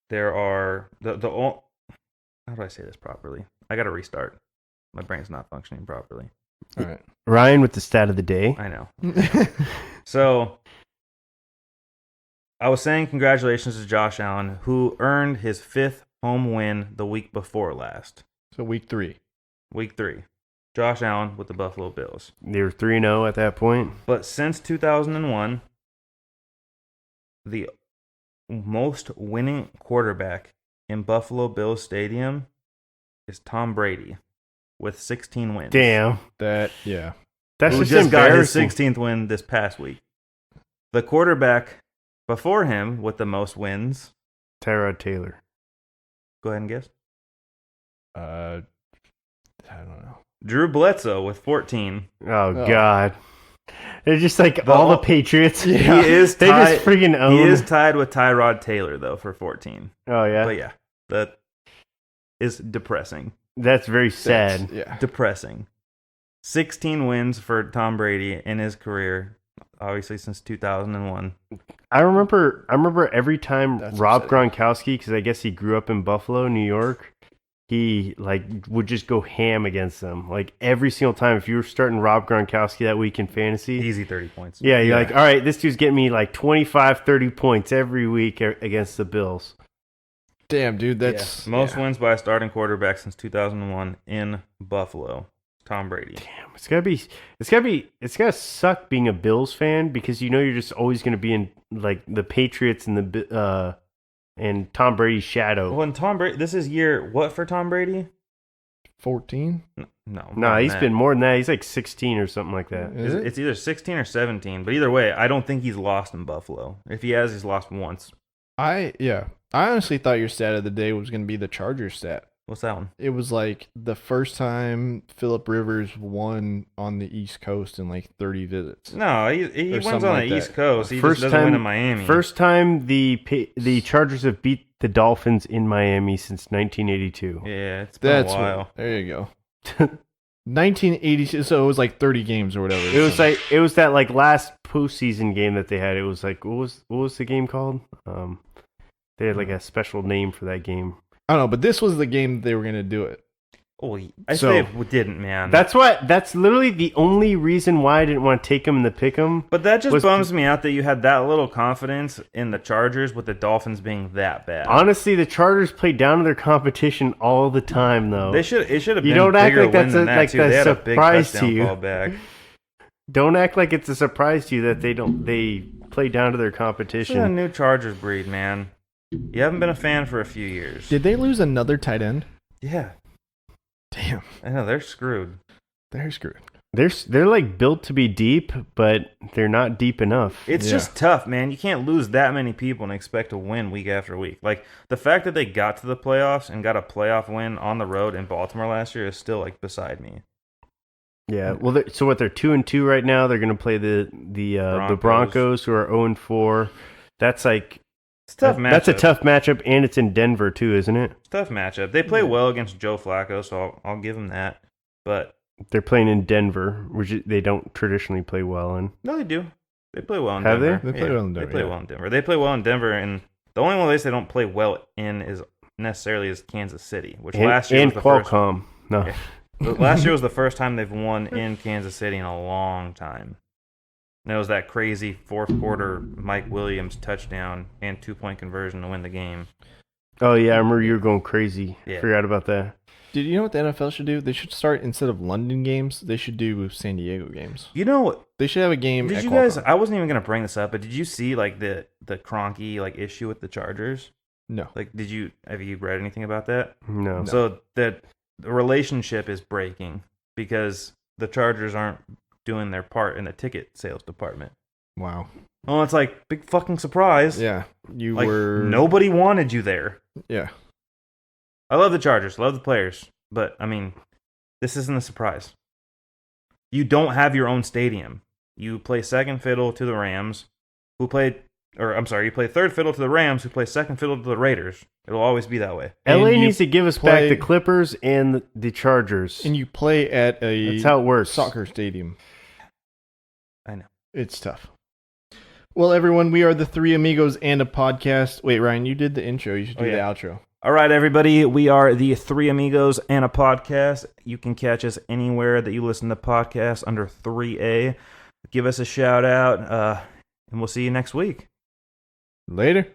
Speaker 3: there are how do I say this properly? I got to restart. My brain's not functioning properly.
Speaker 1: All right.
Speaker 2: Ryan with the stat of the day.
Speaker 3: I know. So, I was saying congratulations to Josh Allen, who earned his 5th home win the week before last.
Speaker 1: So week 3.
Speaker 3: Week 3. Josh Allen with the Buffalo Bills.
Speaker 2: They were 3-0 at that point.
Speaker 3: But since 2001, the most winning quarterback in Buffalo Bills Stadium is Tom Brady with 16 wins.
Speaker 2: Damn.
Speaker 1: That's
Speaker 3: Who just got his 16th win this past week. The quarterback before him with the most wins,
Speaker 2: Tyrod Taylor.
Speaker 3: Go ahead and guess.
Speaker 1: I don't know.
Speaker 3: Drew Bledsoe with 14.
Speaker 2: Oh. God. They're just like all the Patriots.
Speaker 3: He is
Speaker 2: they
Speaker 3: tied,
Speaker 2: just freaking own.
Speaker 3: He is tied with Tyrod Taylor, though, for 14.
Speaker 2: Oh, yeah?
Speaker 3: But yeah, that is depressing.
Speaker 2: That's very sad.
Speaker 3: Depressing. 16 wins for Tom Brady in his career, obviously since 2001.
Speaker 2: I remember every time Rob Gronkowski, because I guess he grew up in Buffalo, New York, he would just go ham against them. Like every single time, if you were starting Rob Gronkowski that week in fantasy,
Speaker 3: easy 30 points.
Speaker 2: Yeah, you're like, all right, this dude's getting me like 25, 30 points every week against the Bills.
Speaker 1: Damn, dude, that's
Speaker 3: most wins by a starting quarterback since 2001 in Buffalo. Tom Brady.
Speaker 2: Damn, it's gotta suck being a Bills fan because you know you're just always gonna be in like the Patriots and Tom Brady's shadow.
Speaker 3: Well, and Tom Brady, this is year what for Tom Brady?
Speaker 1: 14?
Speaker 2: No, he's been more than that. He's like 16 or something like that.
Speaker 3: It's either 16 or 17, but either way, I don't think he's lost in Buffalo. If he has, he's lost once.
Speaker 1: I honestly thought your stat of the day was going to be the Chargers stat.
Speaker 3: What's that one?
Speaker 1: It was like the first time Phillip Rivers won on the East Coast in like 30 visits.
Speaker 3: No, he wins on the East Coast. He just doesn't win in Miami.
Speaker 2: First time the Chargers have beat the Dolphins in Miami since 1982.
Speaker 3: Yeah, it's been a while.
Speaker 1: There you go. 1982. So it was like 30 games or whatever.
Speaker 2: It was that like last postseason game that they had. It was like what was the game called? They had like a special name for that game.
Speaker 1: I don't know, but this was the game they were going to do it.
Speaker 3: Oh, I say it didn't, man.
Speaker 2: That's literally the only reason why I didn't want to take them in the pick 'em.
Speaker 3: But that just bums me out that you had that little confidence in the Chargers with the Dolphins being that bad.
Speaker 2: Honestly, the Chargers play down to their competition all the time, though.
Speaker 3: It should have been.
Speaker 2: You don't act like that's a surprise to you.
Speaker 3: Back.
Speaker 2: Don't act like it's a surprise to you that they play down to their competition.
Speaker 3: This is a new Chargers breed, man. You haven't been a fan for a few years.
Speaker 1: Did they lose another tight end?
Speaker 3: Yeah.
Speaker 1: Damn.
Speaker 3: I know, they're screwed.
Speaker 2: They're like built to be deep, but they're not deep enough.
Speaker 3: It's just tough, man. You can't lose that many people and expect to win week after week. Like, the fact that they got to the playoffs and got a playoff win on the road in Baltimore last year is still, like, beside me.
Speaker 2: Yeah, well, they're 2-2 right now. They're going to play the Broncos, who are 0-4. That's like...
Speaker 3: It's a tough matchup.
Speaker 2: That's a tough matchup, and it's in Denver, too, isn't it?
Speaker 3: It's a tough matchup. They play well against Joe Flacco, so I'll give them that. But
Speaker 2: they're playing in Denver, which they don't traditionally play well in.
Speaker 3: No, they do. They play well in
Speaker 2: Have
Speaker 3: Denver.
Speaker 2: they?
Speaker 1: They play well in Denver.
Speaker 3: They play well in Denver. They play well in Denver, and the only one place they don't play well in is Kansas City, which last year was the
Speaker 2: Qualcomm.
Speaker 3: first. No. Last year was the first time they've won in Kansas City in a long time. And it was that crazy fourth quarter Mike Williams touchdown and 2-point conversion to win the game.
Speaker 2: Oh, yeah, I remember you were going crazy.
Speaker 3: Yeah.
Speaker 2: Forgot about that.
Speaker 1: Did you know what the NFL should do? They should start, instead of London games, they should do San Diego games.
Speaker 3: You know,
Speaker 1: they should have a game.
Speaker 3: Did you guys? I wasn't even gonna bring this up, but did you see like the Kroenke like issue with the Chargers?
Speaker 1: No.
Speaker 3: Like, have you read anything about that?
Speaker 2: No.
Speaker 3: So the relationship is breaking because the Chargers aren't doing their part in the ticket sales department.
Speaker 1: Wow.
Speaker 3: Oh, it's like big fucking surprise.
Speaker 1: Yeah,
Speaker 3: nobody wanted you there.
Speaker 1: Yeah.
Speaker 3: I love the Chargers, love the players, but I mean, this isn't a surprise. You don't have your own stadium. You play second fiddle to the Rams, you play third fiddle to the Rams, who play second fiddle to the Raiders. It'll always be that way.
Speaker 2: LA needs to give us back the Clippers and the Chargers.
Speaker 1: And you play at
Speaker 2: that's how it works.
Speaker 1: Soccer stadium.
Speaker 3: I know.
Speaker 1: It's tough. Well, everyone, we are the Three Amigos and a podcast. Wait, Ryan, you did the intro. You should do the outro.
Speaker 3: All right, everybody. We are the Three Amigos and a podcast. You can catch us anywhere that you listen to podcasts under 3A. Give us a shout out, and we'll see you next week.
Speaker 1: Later.